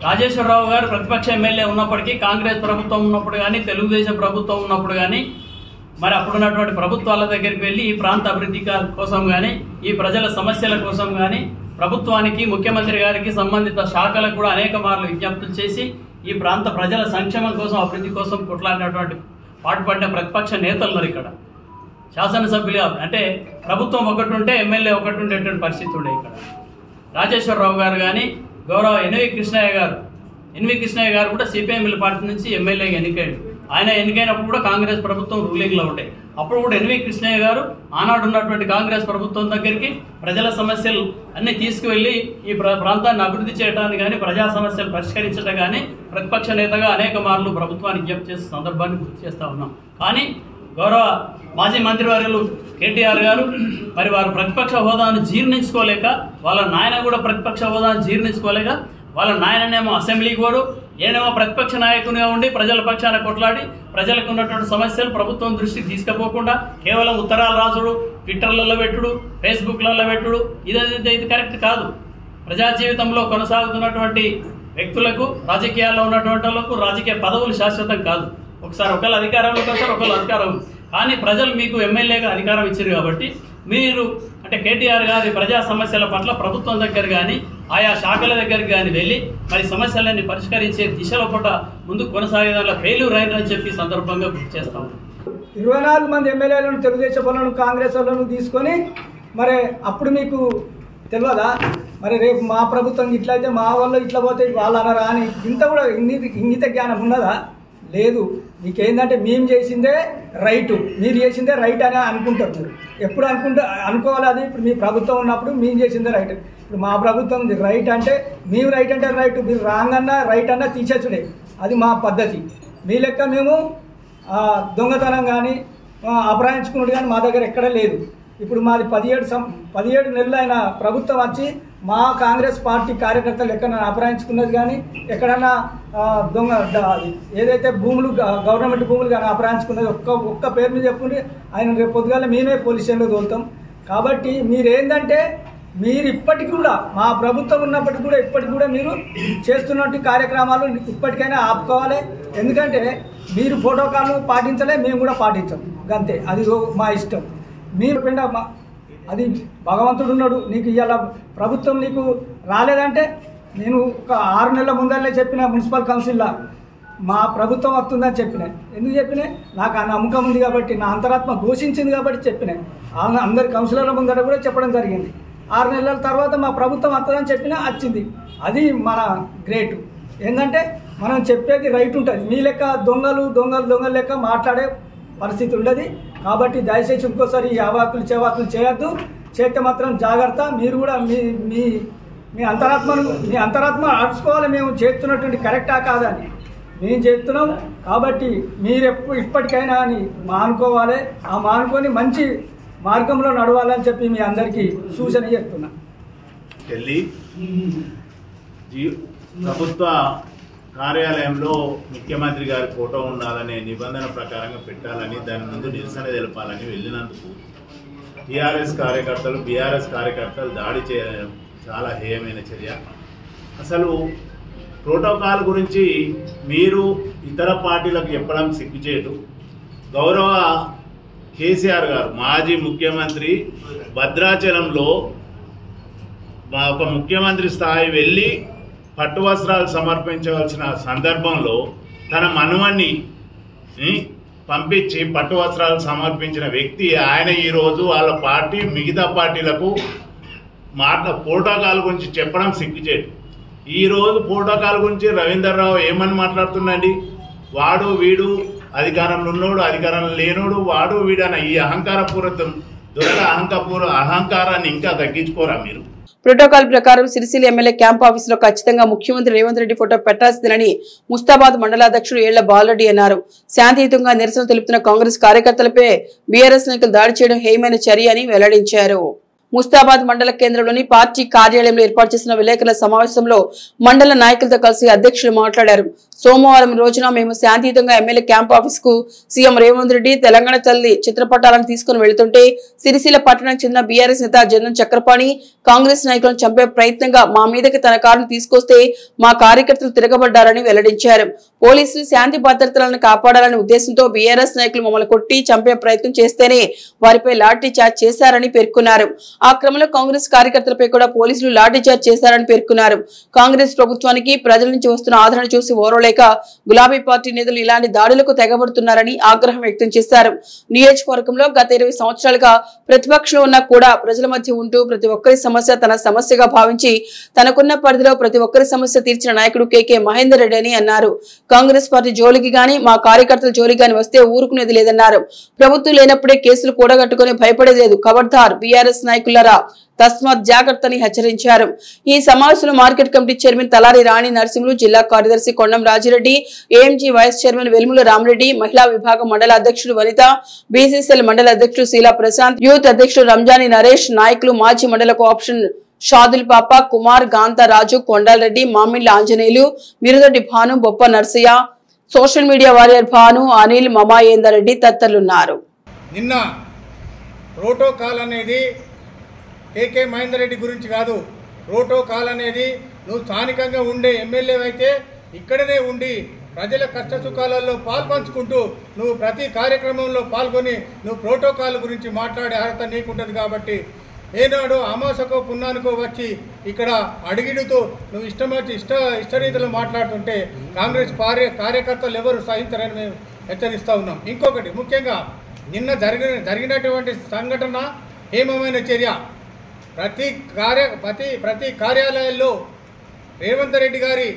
రాజేశ్వరరావు గారు ప్రతిపక్ష ఎమ్మెల్యే ఉన్నప్పటికీ కాంగ్రెస్ ప్రభుత్వం ఉన్నప్పుడు కానీ, తెలుగుదేశం ప్రభుత్వం ఉన్నప్పుడు కానీ, మరి అప్పుడున్నటువంటి ప్రభుత్వాల దగ్గరికి వెళ్ళి ఈ ప్రాంత అభివృద్ధి కోసం కానీ, ఈ ప్రజల సమస్యల కోసం కానీ ప్రభుత్వానికి, ముఖ్యమంత్రి గారికి, సంబంధిత శాఖలకు కూడా అనేక మార్లు విజ్ఞప్తులు చేసి ఈ ప్రాంత ప్రజల సంక్షేమం కోసం, అభివృద్ధి కోసం కొట్లాడినటువంటి పాటుపడిన ప్రతిపక్ష నేతలు ఉన్నారు ఇక్కడ. శాసనసభ్యులుగా అంటే ప్రభుత్వం ఒకటి ఉంటే ఎమ్మెల్యే ఒకటి ఉండేటువంటి పరిస్థితి ఉండే ఇక్కడ. రాజేశ్వరరావు గారు కానీ, గౌరవ ఎన్వి కృష్ణయ్య గారు కూడా సిపిఎంఎల్ పార్టీ నుంచి ఎమ్మెల్యేగా ఎన్నికయ్యాడు. ఆయన ఎన్నికైనప్పుడు కూడా కాంగ్రెస్ ప్రభుత్వం రూలింగ్లో ఉండే. అప్పుడు కూడా ఎన్వి కృష్ణయ్య గారు ఆనాడు ఉన్నటువంటి కాంగ్రెస్ ప్రభుత్వం దగ్గరికి ప్రజల సమస్యలు అన్నీ తీసుకువెళ్ళి ఈ ప్రాంతాన్ని అభివృద్ధి చేయడానికి కానీ, ప్రజా సమస్యలు పరిష్కరించడం కానీ ప్రతిపక్ష నేతగా అనేక మార్లు ప్రభుత్వాన్ని విజ్ఞప్తి చేసే సందర్భాన్ని గుర్తు చేస్తూ ఉన్నాం. కానీ గౌరవ మాజీ మంత్రివర్యులు కేటీఆర్ గారు మరి వారు ప్రతిపక్ష హోదాను జీర్ణించుకోలేక, వాళ్ళ నాయన కూడా ప్రతిపక్ష హోదాను జీర్ణించుకోలేక, వాళ్ళ నాయననేమో అసెంబ్లీకి పోడు, ఏనేమో ప్రతిపక్ష నాయకునిగా ఉండి ప్రజల పక్షాన కొట్లాడి ప్రజలకు ఉన్నటువంటి సమస్యలు ప్రభుత్వం దృష్టికి తీసుకుపోకుండా కేవలం ఉత్తరాలు రాసుడు, ట్విట్టర్లలో పెట్టుడు, ఫేస్బుక్లలో పెట్టుడు, ఇది కరెక్ట్ కాదు. ప్రజా జీవితంలో కొనసాగుతున్నటువంటి వ్యక్తులకు, రాజకీయాల్లో ఉన్నటువంటి వాళ్ళకు రాజకీయ పదవులు శాశ్వతం కాదు. ఒకసారి ఒకళ్ళు అధికారంలోకి వస్తారు, ఒకళ్ళు అధికారం. కానీ ప్రజలు మీకు ఎమ్మెల్యేగా అధికారం ఇచ్చారు కాబట్టి మీరు అంటే కేటీఆర్ గారి ప్రజా సమస్యల పట్ల ప్రభుత్వం దగ్గర కానీ, ఆయా శాఖల దగ్గరికి కానీ వెళ్ళి మరి సమస్యలన్నీ పరిష్కరించే దిశలో పూట ముందుకు కొనసాగేదానిలో ఫెయిల్యూర్ అయిందని చెప్పి సందర్భంగా గుర్తు చేస్తాము. 24 మంది ఎమ్మెల్యేలను తెలుగుదేశం వాళ్ళను, కాంగ్రెస్ వాళ్ళను తీసుకొని మరి అప్పుడు మీకు తెలియదా? మరి రేపు మా ప్రభుత్వం ఇట్లయితే మా వాళ్ళు ఇట్లా పోతే వాళ్ళు అనరా అని ఇంత కూడా ఇంగిత జ్ఞానం ఉన్నదా? లేదు. మీకేందంటే మేము చేసిందే రైటు, మీరు చేసిందే రైట్ అని అనుకుంటారు. మీరు ఎప్పుడు అనుకోవాలి అది. ఇప్పుడు మీ ప్రభుత్వం ఉన్నప్పుడు మేము చేసిందే రైట్. ఇప్పుడు మా ప్రభుత్వం రైట్ అంటే మేము రైట్ అంటే రైట్, మీరు రాంగ్ అన్నా రైట్ అన్నా తీసేసుడే, అది మా పద్ధతి. మీ లెక్క మేము దొంగతనం కానీ అపరాయించుకున్నట్టు కానీ మా దగ్గర ఎక్కడ లేదు. ఇప్పుడు మాది 17 నెలలు అయిన ప్రభుత్వం వచ్చి మా కాంగ్రెస్ పార్టీ కార్యకర్తలు ఎక్కడైనా అపరాయించుకున్నది కానీ ఎక్కడన్నా ఏదైతే భూములు గవర్నమెంట్ భూములు కానీ అపరాయించుకున్నది ఒక్క పేరు మీద చెప్పుకుంటే ఆయన రేపు పొద్దుగాల మేమే పోలీస్ స్టేషన్లో తోలుతాం. కాబట్టి మీరేందంటే మీరు ఇప్పటికి కూడా మా ప్రభుత్వం ఉన్నప్పటికీ కూడా ఇప్పటికి కూడా మీరు చేస్తున్నట్టు కార్యక్రమాలు ఇప్పటికైనా ఆపుకోవాలి. ఎందుకంటే మీరు ప్రోటోకాల్ పాటించలే, మేము కూడా పాటించాం, అంతే. అది మా ఇష్టం. మీరు అది భగవంతుడు ఉన్నాడు. నీకు ఇవాళ ప్రభుత్వం నీకు రాలేదంటే నేను ఒక 6 నెలల ముందరనే చెప్పిన మున్సిపల్ కౌన్సిల్లో మా ప్రభుత్వం వస్తుందని చెప్పిన. ఎందుకు చెప్పినా? నాకు ఆ నమ్మకం ఉంది కాబట్టి, నా అంతరాత్మ ఘోషించింది కాబట్టి చెప్పిన. అందరి కౌన్సిలర్ల ముందర కూడా చెప్పడం జరిగింది. 6 నెలల తర్వాత మా ప్రభుత్వం వస్తుందని చెప్పినా వచ్చింది. అది మన గ్రేటు. ఏంటంటే మనం చెప్పేది రైట్ ఉంటుంది. మీ లెక్క దొంగలు లెక్క మాట్లాడే పరిస్థితి ఉండదు. కాబట్టి దయచేసి ఇంకోసారి ఈ అవాకులు చెవాకులు చేయొద్దు. చేస్తే మాత్రం జాగ్రత్త. మీరు కూడా మీ అంతరాత్మ అడుచుకోవాలి. మేము చేస్తున్నటువంటి కరెక్టా కాదని మేము చేస్తున్నాం. కాబట్టి మీరు ఇప్పటికైనా అని మానుకోవాలి. ఆ మానుకొని మంచి మార్గంలో నడవాలని చెప్పి మీ అందరికీ సూచన చేస్తున్నా. ప్రభుత్వ కార్యాలయంలో ముఖ్యమంత్రి గారి ఫోటో ఉండాలనే నిబంధన ప్రకారంగా పెట్టాలని, దాని ముందు నిరసన తెలపాలని వెళ్ళినందుకు టీఆర్ఎస్ కార్యకర్తలు, బీఆర్ఎస్ కార్యకర్తలు దాడి చేయడం చాలా హేయమైన చర్య. అసలు ప్రోటోకాల్ గురించి మీరు ఇతర పార్టీలకు చెప్పడం సిగ్గుచేటు. గౌరవ కేసీఆర్ గారు మాజీ ముఖ్యమంత్రి భద్రాచలంలో ఒక ముఖ్యమంత్రి స్థాయి వెళ్ళి పట్టు వస్త్రాలు సమర్పించవలసిన సందర్భంలో తన మనుమన్ని పంపించి పట్టు వస్త్రాలు సమర్పించిన వ్యక్తి ఆయన. ఈరోజు వాళ్ళ పార్టీ మిగతా పార్టీలకు ప్రోటోకాల్ గురించి చెప్పడం సిగ్గుచేటు. ఈరోజు ప్రోటోకాల్ గురించి రవీందర్ రావు ఏమని మాట్లాడుతుండండి? వాడు వీడు అధికారంలో ఉన్నోడు, అధికారంలో లేనోడు, వాడు వీడన్న ఈ అహంకారపూరితం అహంకారాన్ని ఇంకా తగ్గించుకోరా మీరు? ప్రోటోకాల్ ప్రకారం సిరిసిల్ల ఎమ్మెల్యే క్యాంప్ ఆఫీసులో ఖచ్చితంగా ముఖ్యమంత్రి రేవంత్ రెడ్డి ఫోటో పెట్టాల్సిందని ముస్తాబాద్ మండలాధ్యక్షుడు ఏళ్ల బాలరెడ్డి అన్నారు. శాంతియుతంగా నిరసన తెలుపుతున్న కాంగ్రెస్ కార్యకర్తలపై బీఆర్ఎస్ నాయకులు దాడి చేయడం హేయమైన చర్య అని వెల్లడించారు. ముస్తాబాద్ మండల కేంద్రంలోని పార్టీ కార్యాలయంలో ఏర్పాటు చేసిన విలేకరుల సమావేశంలో మండల నాయకులతో కలిసి అధ్యక్షులు మాట్లాడారు. సోమవారం రోజున మేము శాంతియుతంగా ఎమ్మెల్యే క్యాంప్ ఆఫీస్ కు సీఎం రేవంత్ రెడ్డి తెలంగాణ తల్లి చిత్రపటాలను తీసుకుని వెళుతుంటే సిరిసిల్ల పట్టణానికి చెందిన బీఆర్ఎస్ నేత జనం చక్రపాణి కాంగ్రెస్ నాయకులను చంపే ప్రయత్నంగా మా మీదకి తన కారును తీసుకొస్తే మా కార్యకర్తలు తిరగబడ్డారని వెల్లడించారు. పోలీసులు శాంతి భద్రతలను కాపాడాలనే ఉద్దేశంతో బీఆర్ఎస్ నాయకులు మమ్మల్ని కొట్టి చంపే ప్రయత్నం చేస్తేనే వారిపై లాఠీ చార్జ్ చేశారని పేర్కొన్నారు. ఆ క్రమంలో కాంగ్రెస్ కార్యకర్తలపై కూడా పోలీసులు లాఠీ చార్జ్ చేశారని పేర్కొన్నారు. కాంగ్రెస్ ప్రభుత్వానికి ప్రజల నుంచి వస్తున్న ఆదరణ చూసి ఓర్వలేక గులాబీ పార్టీ నేతలు ఇలాంటి దాడులకు తెగబడుతున్నారని ఆగ్రహం వ్యక్తం చేశారు. నియోజకవర్గంలో గత 20 సంవత్సరాలుగా ప్రతిపక్షంలో ఉన్నా కూడా ప్రజల మధ్య ఉంటూ ప్రతి ఒక్కరి సమస్య తన సమస్యగా భావించి తనకున్న పరిధిలో ప్రతి ఒక్కరి సమస్య తీర్చిన నాయకుడు కేకే మహేందర్ రెడ్డి అని అన్నారు. కాంగ్రెస్ పార్టీ జోలికి గాని మా కార్యకర్తల జోలికి గాని వస్తే ఊరుకునేది లేదన్నారు. ప్రభుత్వం లేనప్పుడే కేసులు కూడగట్టుకుని భయపడేది ఖబర్దార్ బీఆర్ఎస్ నాయకులరా తస్మాత్ జాగ్రత్త అని హెచ్చరించారు. ఈ సమావేశంలో market committee chairman Talari Rani Narasimhulu, జిల్లా కార్యదర్శి Kondam Rajireddy, AMC vice chairman Velumula Ramareddy, మహిళా విభాగం మండల అధ్యక్షుడు వనిత, బీసీసీఎల్ మండల అధ్యక్షుడు శీలా ప్రశాంత్, యూత్ అధ్యక్షుడు రంజాని నరేష్, నాయకులు మాజీ మండల cooption Shadul Papa, Kumar, Gantharaju, Kondalreddy, Mamilla Anjaneyulu, Mirudoddi Bhanu, Boppa Narsaiah, social media warrior Bhanu, Anil, Mamayendar Reddy తదితరులున్నారు. నిన్న ప్రోటోకాల్ అనేది కేకే మహేందర్ రెడ్డి గురించి కాదు. ప్రోటోకాల్ అనేది నువ్వు స్థానికంగా ఉండే ఎమ్మెల్యే అయితే ఇక్కడనే ఉండి ప్రజల కష్ట సుఖాలలో పాల్పంచుకుంటూ నువ్వు ప్రతి కార్యక్రమంలో పాల్గొని నువ్వు ప్రోటోకాల్ గురించి మాట్లాడే అర్హత నీకుంటుంది. కాబట్టి ఏనాడు అమాసకో పున్నానికో వచ్చి ఇక్కడ అడిగిడుతూ నువ్వు ఇష్టరీతిలో మాట్లాడుతుంటే కాంగ్రెస్ కార్యకర్తలు ఎవరు సహించరని మేము హెచ్చరిస్తూ ఉన్నాం. ఇంకొకటి ముఖ్యంగా నిన్న జరిగినటువంటి సంఘటన హేమమైన చర్య. ప్రతి కార్యాలయాల్లో రేవంత్ రెడ్డి గారి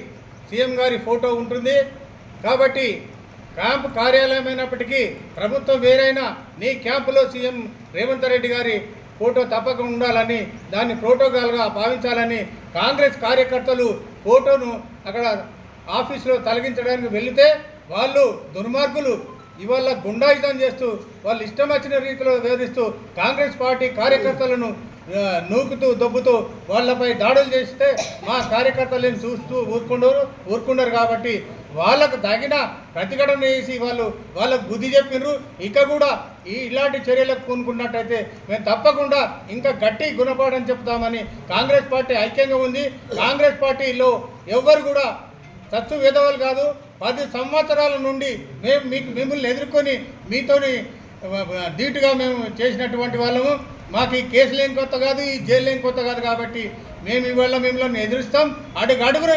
సీఎం గారి ఫోటో ఉంటుంది. కాబట్టి క్యాంపు కార్యాలయం అయినప్పటికీ ప్రభుత్వం వేరైనా నీ క్యాంపులో సీఎం రేవంత్ రెడ్డి గారి ఫోటో తప్పకుండా ఉండాలని, దాన్ని ప్రోటోకాల్గా భావించాలని కాంగ్రెస్ కార్యకర్తలు ఫోటోను అక్కడ ఆఫీసులో తొలగించడానికి వెళితే వాళ్ళు దుర్మార్గులు ఇవాళ గుండాయిజం చేస్తూ వాళ్ళు ఇష్టం వచ్చిన రీతిలో వ్యవహరిస్తూ కాంగ్రెస్ పార్టీ కార్యకర్తలను నూకుతూ దొబ్బుతూ వాళ్ళపై దాడులు చేస్తే మా కార్యకర్తలను చూస్తూ ఊరుకున్నారు. కాబట్టి వాళ్ళకు తగిన ప్రతిఘటన చేసి వాళ్ళకు బుద్ధి చెప్పినారు. ఇక కూడా ఇలాంటి చర్యలకు పూనుకున్నట్టయితే మేము తప్పకుండా ఇంకా గట్టి గుణపాఠం చెప్తామని కాంగ్రెస్ పార్టీ ఐక్యంగా ఉంది. కాంగ్రెస్ పార్టీలో ఎవ్వరు కూడా చచ్చు విధవలు కాదు. 10 సంవత్సరాల నుండి మిమ్మల్ని ఎదుర్కొని మీతోని ధీటుగా మేము చేసినటువంటి వాళ్ళము. మాకు ఈ కేసులు ఏం కొత్త కాదు, ఈ జైలు ఏం కొత్త కాదు. కాబట్టి మేము ఇవాళ మిమ్మల్ని ఎదురుస్తాం, అడుగడుగున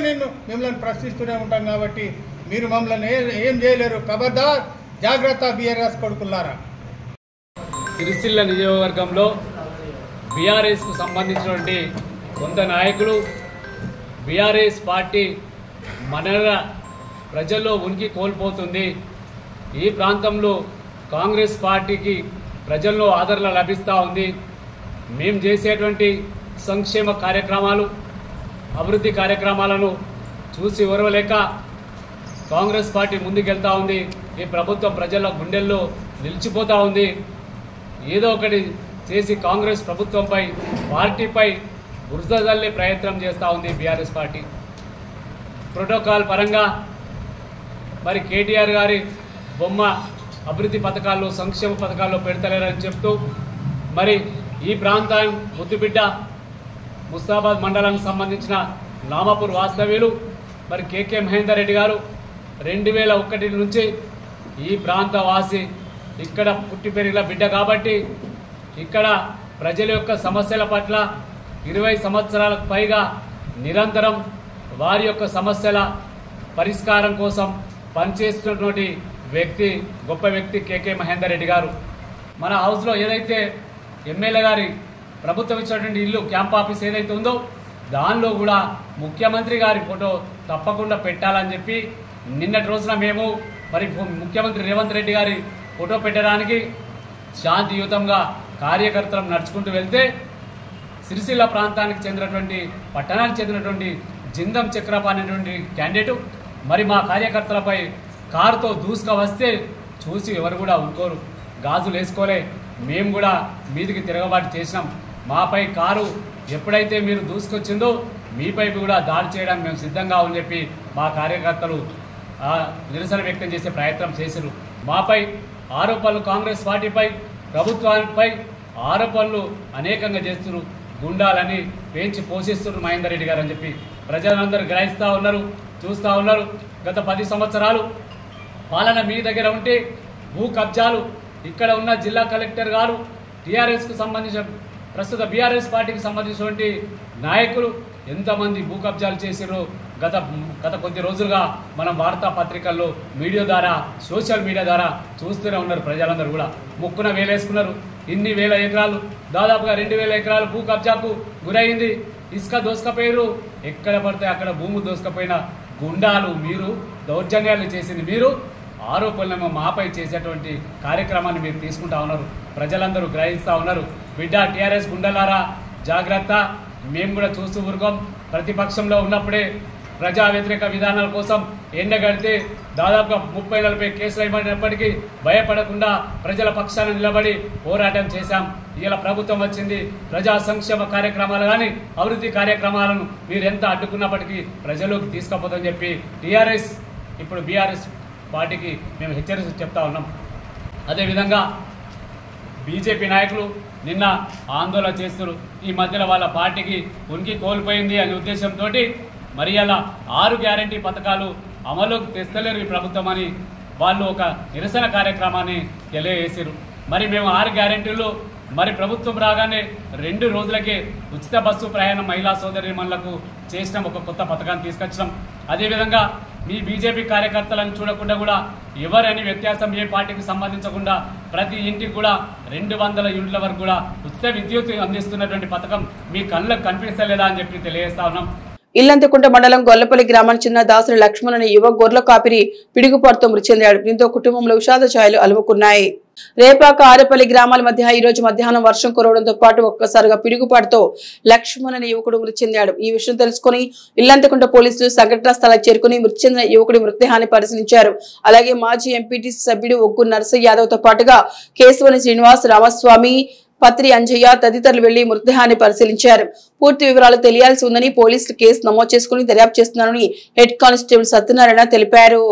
మిమ్మల్ని ప్రశ్నిస్తూనే ఉంటాం. కాబట్టి మీరు మమ్మల్ని ఏం చేయలేరు. ఖబర్దార్, జాగ్రత్త బీఆర్ఎస్ కొడుకులారా. సిరిసిల్ల నియోజకవర్గంలో బీఆర్ఎస్కు సంబంధించినటువంటి కొంత నాయకులు బీఆర్ఎస్ పార్టీ ప్రజల్లో ఉనికి కోల్పోతుంది, ఈ ప్రాంతంలో కాంగ్రెస్ పార్టీకి ప్రజల్లో ఆదరణ లభిస్తూ ఉంది, మేము చేసేటువంటి సంక్షేమ కార్యక్రమాలు అభివృద్ధి కార్యక్రమాలను చూసి ఓర్వలేక కాంగ్రెస్ పార్టీ ముందుకెళ్తా ఉంది, ఈ ప్రభుత్వం ప్రజల గుండెల్లో నిలిచిపోతూ ఉంది. ఏదో ఒకటి చేసి కాంగ్రెస్ ప్రభుత్వంపై పార్టీపై బురద జల్లే ప్రయత్నం చేస్తూ ఉంది బీఆర్ఎస్ పార్టీ. ప్రోటోకాల్ పరంగా మరి కేటీఆర్ గారి బొమ్మ అభివృద్ధి పథకాల్లో సంక్షేమ పథకాల్లో పెడతలేరని చెప్తూ మరి ఈ ప్రాంతం ముద్దుబిడ్డ ముస్తాబాద్ మండలానికి సంబంధించిన నామాపూర్ వాస్తవ్యులు మరి కేకే మహేందర్ రెడ్డి గారు 2001 నుంచి ఈ ప్రాంత వాసి, ఇక్కడ పుట్టి పెరిగిన బిడ్డ కాబట్టి ఇక్కడ ప్రజల యొక్క సమస్యల పట్ల 20 సంవత్సరాలకు పైగా నిరంతరం వారి యొక్క సమస్యల పరిష్కారం కోసం పనిచేస్తున్నటువంటి వ్యక్తి, గొప్ప వ్యక్తి కేకే మహేందర్ రెడ్డి గారు. మన హౌస్లో ఏదైతే ఎమ్మెల్యే గారి ప్రభుత్వం ఇచ్చినటువంటి ఇల్లు క్యాంప్ ఆఫీస్ ఏదైతే ఉందో దానిలో కూడా ముఖ్యమంత్రి గారి ఫోటో తప్పకుండా పెట్టాలని చెప్పి నిన్నటి రోజున మేము మరి ముఖ్యమంత్రి రేవంత్ రెడ్డి గారి ఫోటో పెట్టడానికి శాంతియుతంగా కార్యకర్తలు నడుచుకుంటూ వెళ్తే సిరిసిల్ల ప్రాంతానికి చెందినటువంటి పట్టణానికి చెందినటువంటి జిందం చక్రపాణి అనేటువంటి క్యాండిడేటు మరి మా కార్యకర్తలపై కారుతో దూసుక వస్తే చూసి ఎవరు కూడా ఊరుకోరు, గాజులు వేసుకోలే, మేము కూడా మీదికి తిరగబాటు చేసినాం. మాపై కారు ఎప్పుడైతే మీరు దూసుకొచ్చిందో మీపై కూడా దాడి చేయడానికి మేము సిద్ధంగా అని చెప్పి మా కార్యకర్తలు నిరసన వ్యక్తం చేసే ప్రయత్నం చేశారు. మాపై ఆరోపణలు, కాంగ్రెస్ పార్టీపై ప్రభుత్వానిపై ఆరోపణలు అనేకంగా చేస్తున్నారు, గుండాలని పెంచి పోషిస్తున్నారు మహేందర్ రెడ్డి గారు అని చెప్పి ప్రజలందరూ గ్రహిస్తూ ఉన్నారు, చూస్తూ ఉన్నారు. గత 10 సంవత్సరాలు పాలన మీ దగ్గర ఉంటే భూ కబ్జాలు ఇక్కడ ఉన్న జిల్లా కలెక్టర్ గారు టీఆర్ఎస్కు సంబంధించిన ప్రస్తుత బీఆర్ఎస్ పార్టీకి సంబంధించినటువంటి నాయకులు ఎంతమంది భూ కబ్జాలు చేసిరో గత కొద్ది రోజులుగా మనం వార్తాపత్రికల్లో మీడియా ద్వారా సోషల్ మీడియా ద్వారా చూస్తూనే ఉన్నారు. ప్రజలందరూ కూడా ముక్కున వేలేసుకున్నారు. ఇన్ని వేల ఎకరాలు, దాదాపుగా 2000 ఎకరాలు భూ కబ్జాకు గురైంది. ఇసుక దోసుకపోయారు, ఎక్కడ పడితే అక్కడ భూమి దోసుకపోయిన గుండాలు మీరు, దౌర్జన్యాలు చేసింది మీరు, ఆరోపణలను మాపై చేసేటువంటి కార్యక్రమాన్ని మీరు తీసుకుంటా ఉన్నారు. ప్రజలందరూ గ్రహిస్తూ ఉన్నారు. బిడ్డ టీఆర్ఎస్ గుండెలారా జాగ్రత్త, మేము కూడా చూస్తూ ఊరుకోం. ప్రతిపక్షంలో ఉన్నప్పుడే ప్రజా వ్యతిరేక విధానాల కోసం ఎండగడితే దాదాపుగా 30-40 కేసులు అయినప్పటికీ భయపడకుండా ప్రజల పక్షాన నిలబడి పోరాటం చేశాం. ఇలా ప్రభుత్వం వచ్చింది, ప్రజా సంక్షేమ కార్యక్రమాలు కానీ అభివృద్ధి కార్యక్రమాలను మీరు ఎంత అడ్డుకున్నప్పటికీ ప్రజలకు తీసుకుపోతామని చెప్పి టీఆర్ఎస్ ఇప్పుడు బీఆర్ఎస్ పార్టీకి మేము హెచ్చరిస్తూ చెప్తా ఉన్నాం. అదేవిధంగా బీజేపీ నాయకులు నిన్న ఆందోళన చేస్తున్నారు. ఈ మధ్యలో వాళ్ళ పార్టీకి ఉనికి కోల్పోయింది అనే ఉద్దేశంతో మరి అలా 6 గ్యారంటీ పథకాలు అమలులోకి తెస్తలేరు ఈ ప్రభుత్వం అని వాళ్ళు ఒక నిరసన కార్యక్రమాన్ని తెలియజేశారు. మరి మేము 6 గ్యారంటీలు మరి ప్రభుత్వం రాగానే 2 రోజులకే ఉచిత బస్సు ప్రయాణం మహిళా సోదరీమణులకు చేసిన ఒక కొత్త పథకాన్ని తీసుకొచ్చినాం. అదేవిధంగా మీ బీజేపీ కార్యకర్తలను చూడకుండా కూడా ఎవరని వ్యత్యాసం ఏ పార్టీకి సంబంధించకుండా ప్రతి ఇంటికి కూడా 200 యూనిట్ల వరకు కూడా ఉచిత విద్యుత్ అందిస్తున్నటువంటి పథకం మీ కళ్ళకు కనిపిస్తలేదా అని చెప్పి తెలియజేస్తా ఉన్నాం. ఇల్లంతకుంట మండలం గొల్లపల్లి గ్రామానికి చెందిన దాసరి లక్ష్మణ్ అనే యువ గొర్రెల కాపిరి పిడుగుపాటుతో మృతి చెందాడు. దీంతో కుటుంబంలో విషాద ఛాయలు అలుముకున్నాయి. రేపాక ఆరేపల్లి గ్రామాల మధ్య ఈ రోజు మధ్యాహ్నం వర్షం కురవడంతో పాటు ఒక్కసారిగా పిడుగుపాటుతో లక్ష్మణ్ అనే యువకుడు మృతి చెందాడు. ఈ విషయం తెలుసుకుని ఇల్లంతకుంట పోలీసులు సంఘటనా స్థలానికి చేరుకుని మృతి చెందిన యువకుడి మృతదేహాన్ని పరిశీలించారు. అలాగే మాజీ ఎంపీటీసీ సభ్యుడు ఒగ్గు నర్సయ్య యాదవ్ తో పాటుగా కేశవని శ్రీనివాస్, రామస్వామి, పత్రి అంజయ్య తదితరులు వెళ్లి మృతదేహాన్ని పరిశీలించారు. పూర్తి వివరాలు తెలియాల్సి ఉందని పోలీసులు కేసు నమోదు చేసుకుని దర్యాప్తు చేస్తున్నారని హెడ్ కానిస్టేబుల్ సత్యనారాయణ తెలిపారు.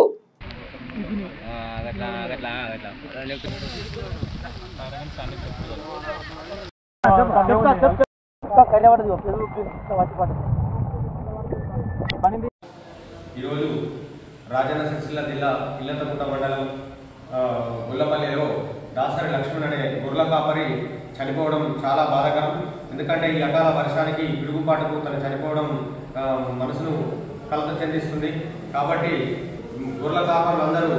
ఈరోజు రాజన్న సిరిసిల్ల జిల్లా ఇల్లంతకుంట మండలం గొల్లపల్లిలో దాసరి లక్ష్మణ్ అనే గొర్రెల కాపరి చనిపోవడం చాలా బాధాకరం. ఎందుకంటే ఈ అకాల వర్షానికి పిడుగుపాటుకు తను చనిపోవడం మనసును కలత చెందిస్తుంది. కాబట్టి గొర్రెల కాపరులు అందరూ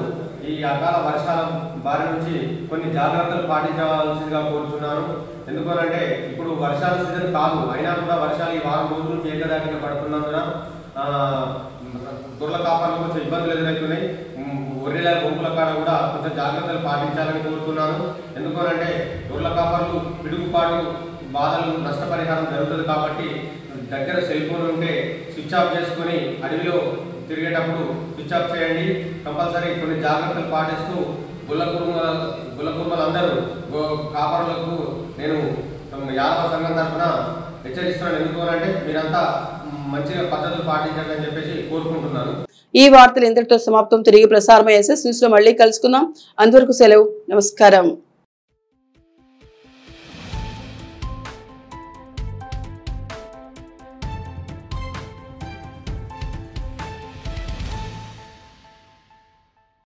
ఈ అకాల వర్షాల బారి నుంచి కొన్ని జాగ్రత్తలు పాటించవలసిందిగా కోరుతున్నాను. ఎందుకనంటే ఇప్పుడు వర్షాల సీజన్ కాదు, అయినా కూడా వర్షాలు ఈ వారం రోజుల నుంచి ఏకదాటిగా పడుతున్నందున గొర్రెల కాపర్లు కొంచెం ఇబ్బందులు ఎదురవుతున్నాయి. గొర్రెల గుంపుల కాడ కూడా కొంచెం జాగ్రత్తలు పాటించాలని కోరుతున్నాను. ఎందుకనంటే గొర్రెల కాపర్లు పిడుగుపాటు బాధలు నష్టపరిహారం జరుగుతుంది కాబట్టి దగ్గర సెల్ ఫోన్ ఉంటే స్విచ్ ఆఫ్ చేసుకుని అడవిలో తిరిగేటప్పుడు స్విచ్ ఆఫ్ చేయండి. కంపల్సరీ కొన్ని జాగ్రత్తలు పాటిస్తూ గుల్లకుర్మలందరూ కాపరులకు నేను యాదవ సంఘం తరఫున హెచ్చరిస్తున్నాను. ఎందుకనంటే మీరంతా మంచిగా పద్ధతులు పాటించాలని చెప్పేసి కోరుకుంటున్నాను. ఈ వార్తలు ఇంతటితో సమాప్తం. తిరిగి ప్రసారమయ్యే న్యూస్ లో మళ్ళీ కలుసుకుందాం. అంతవరకు సెలవు. నమస్కారం.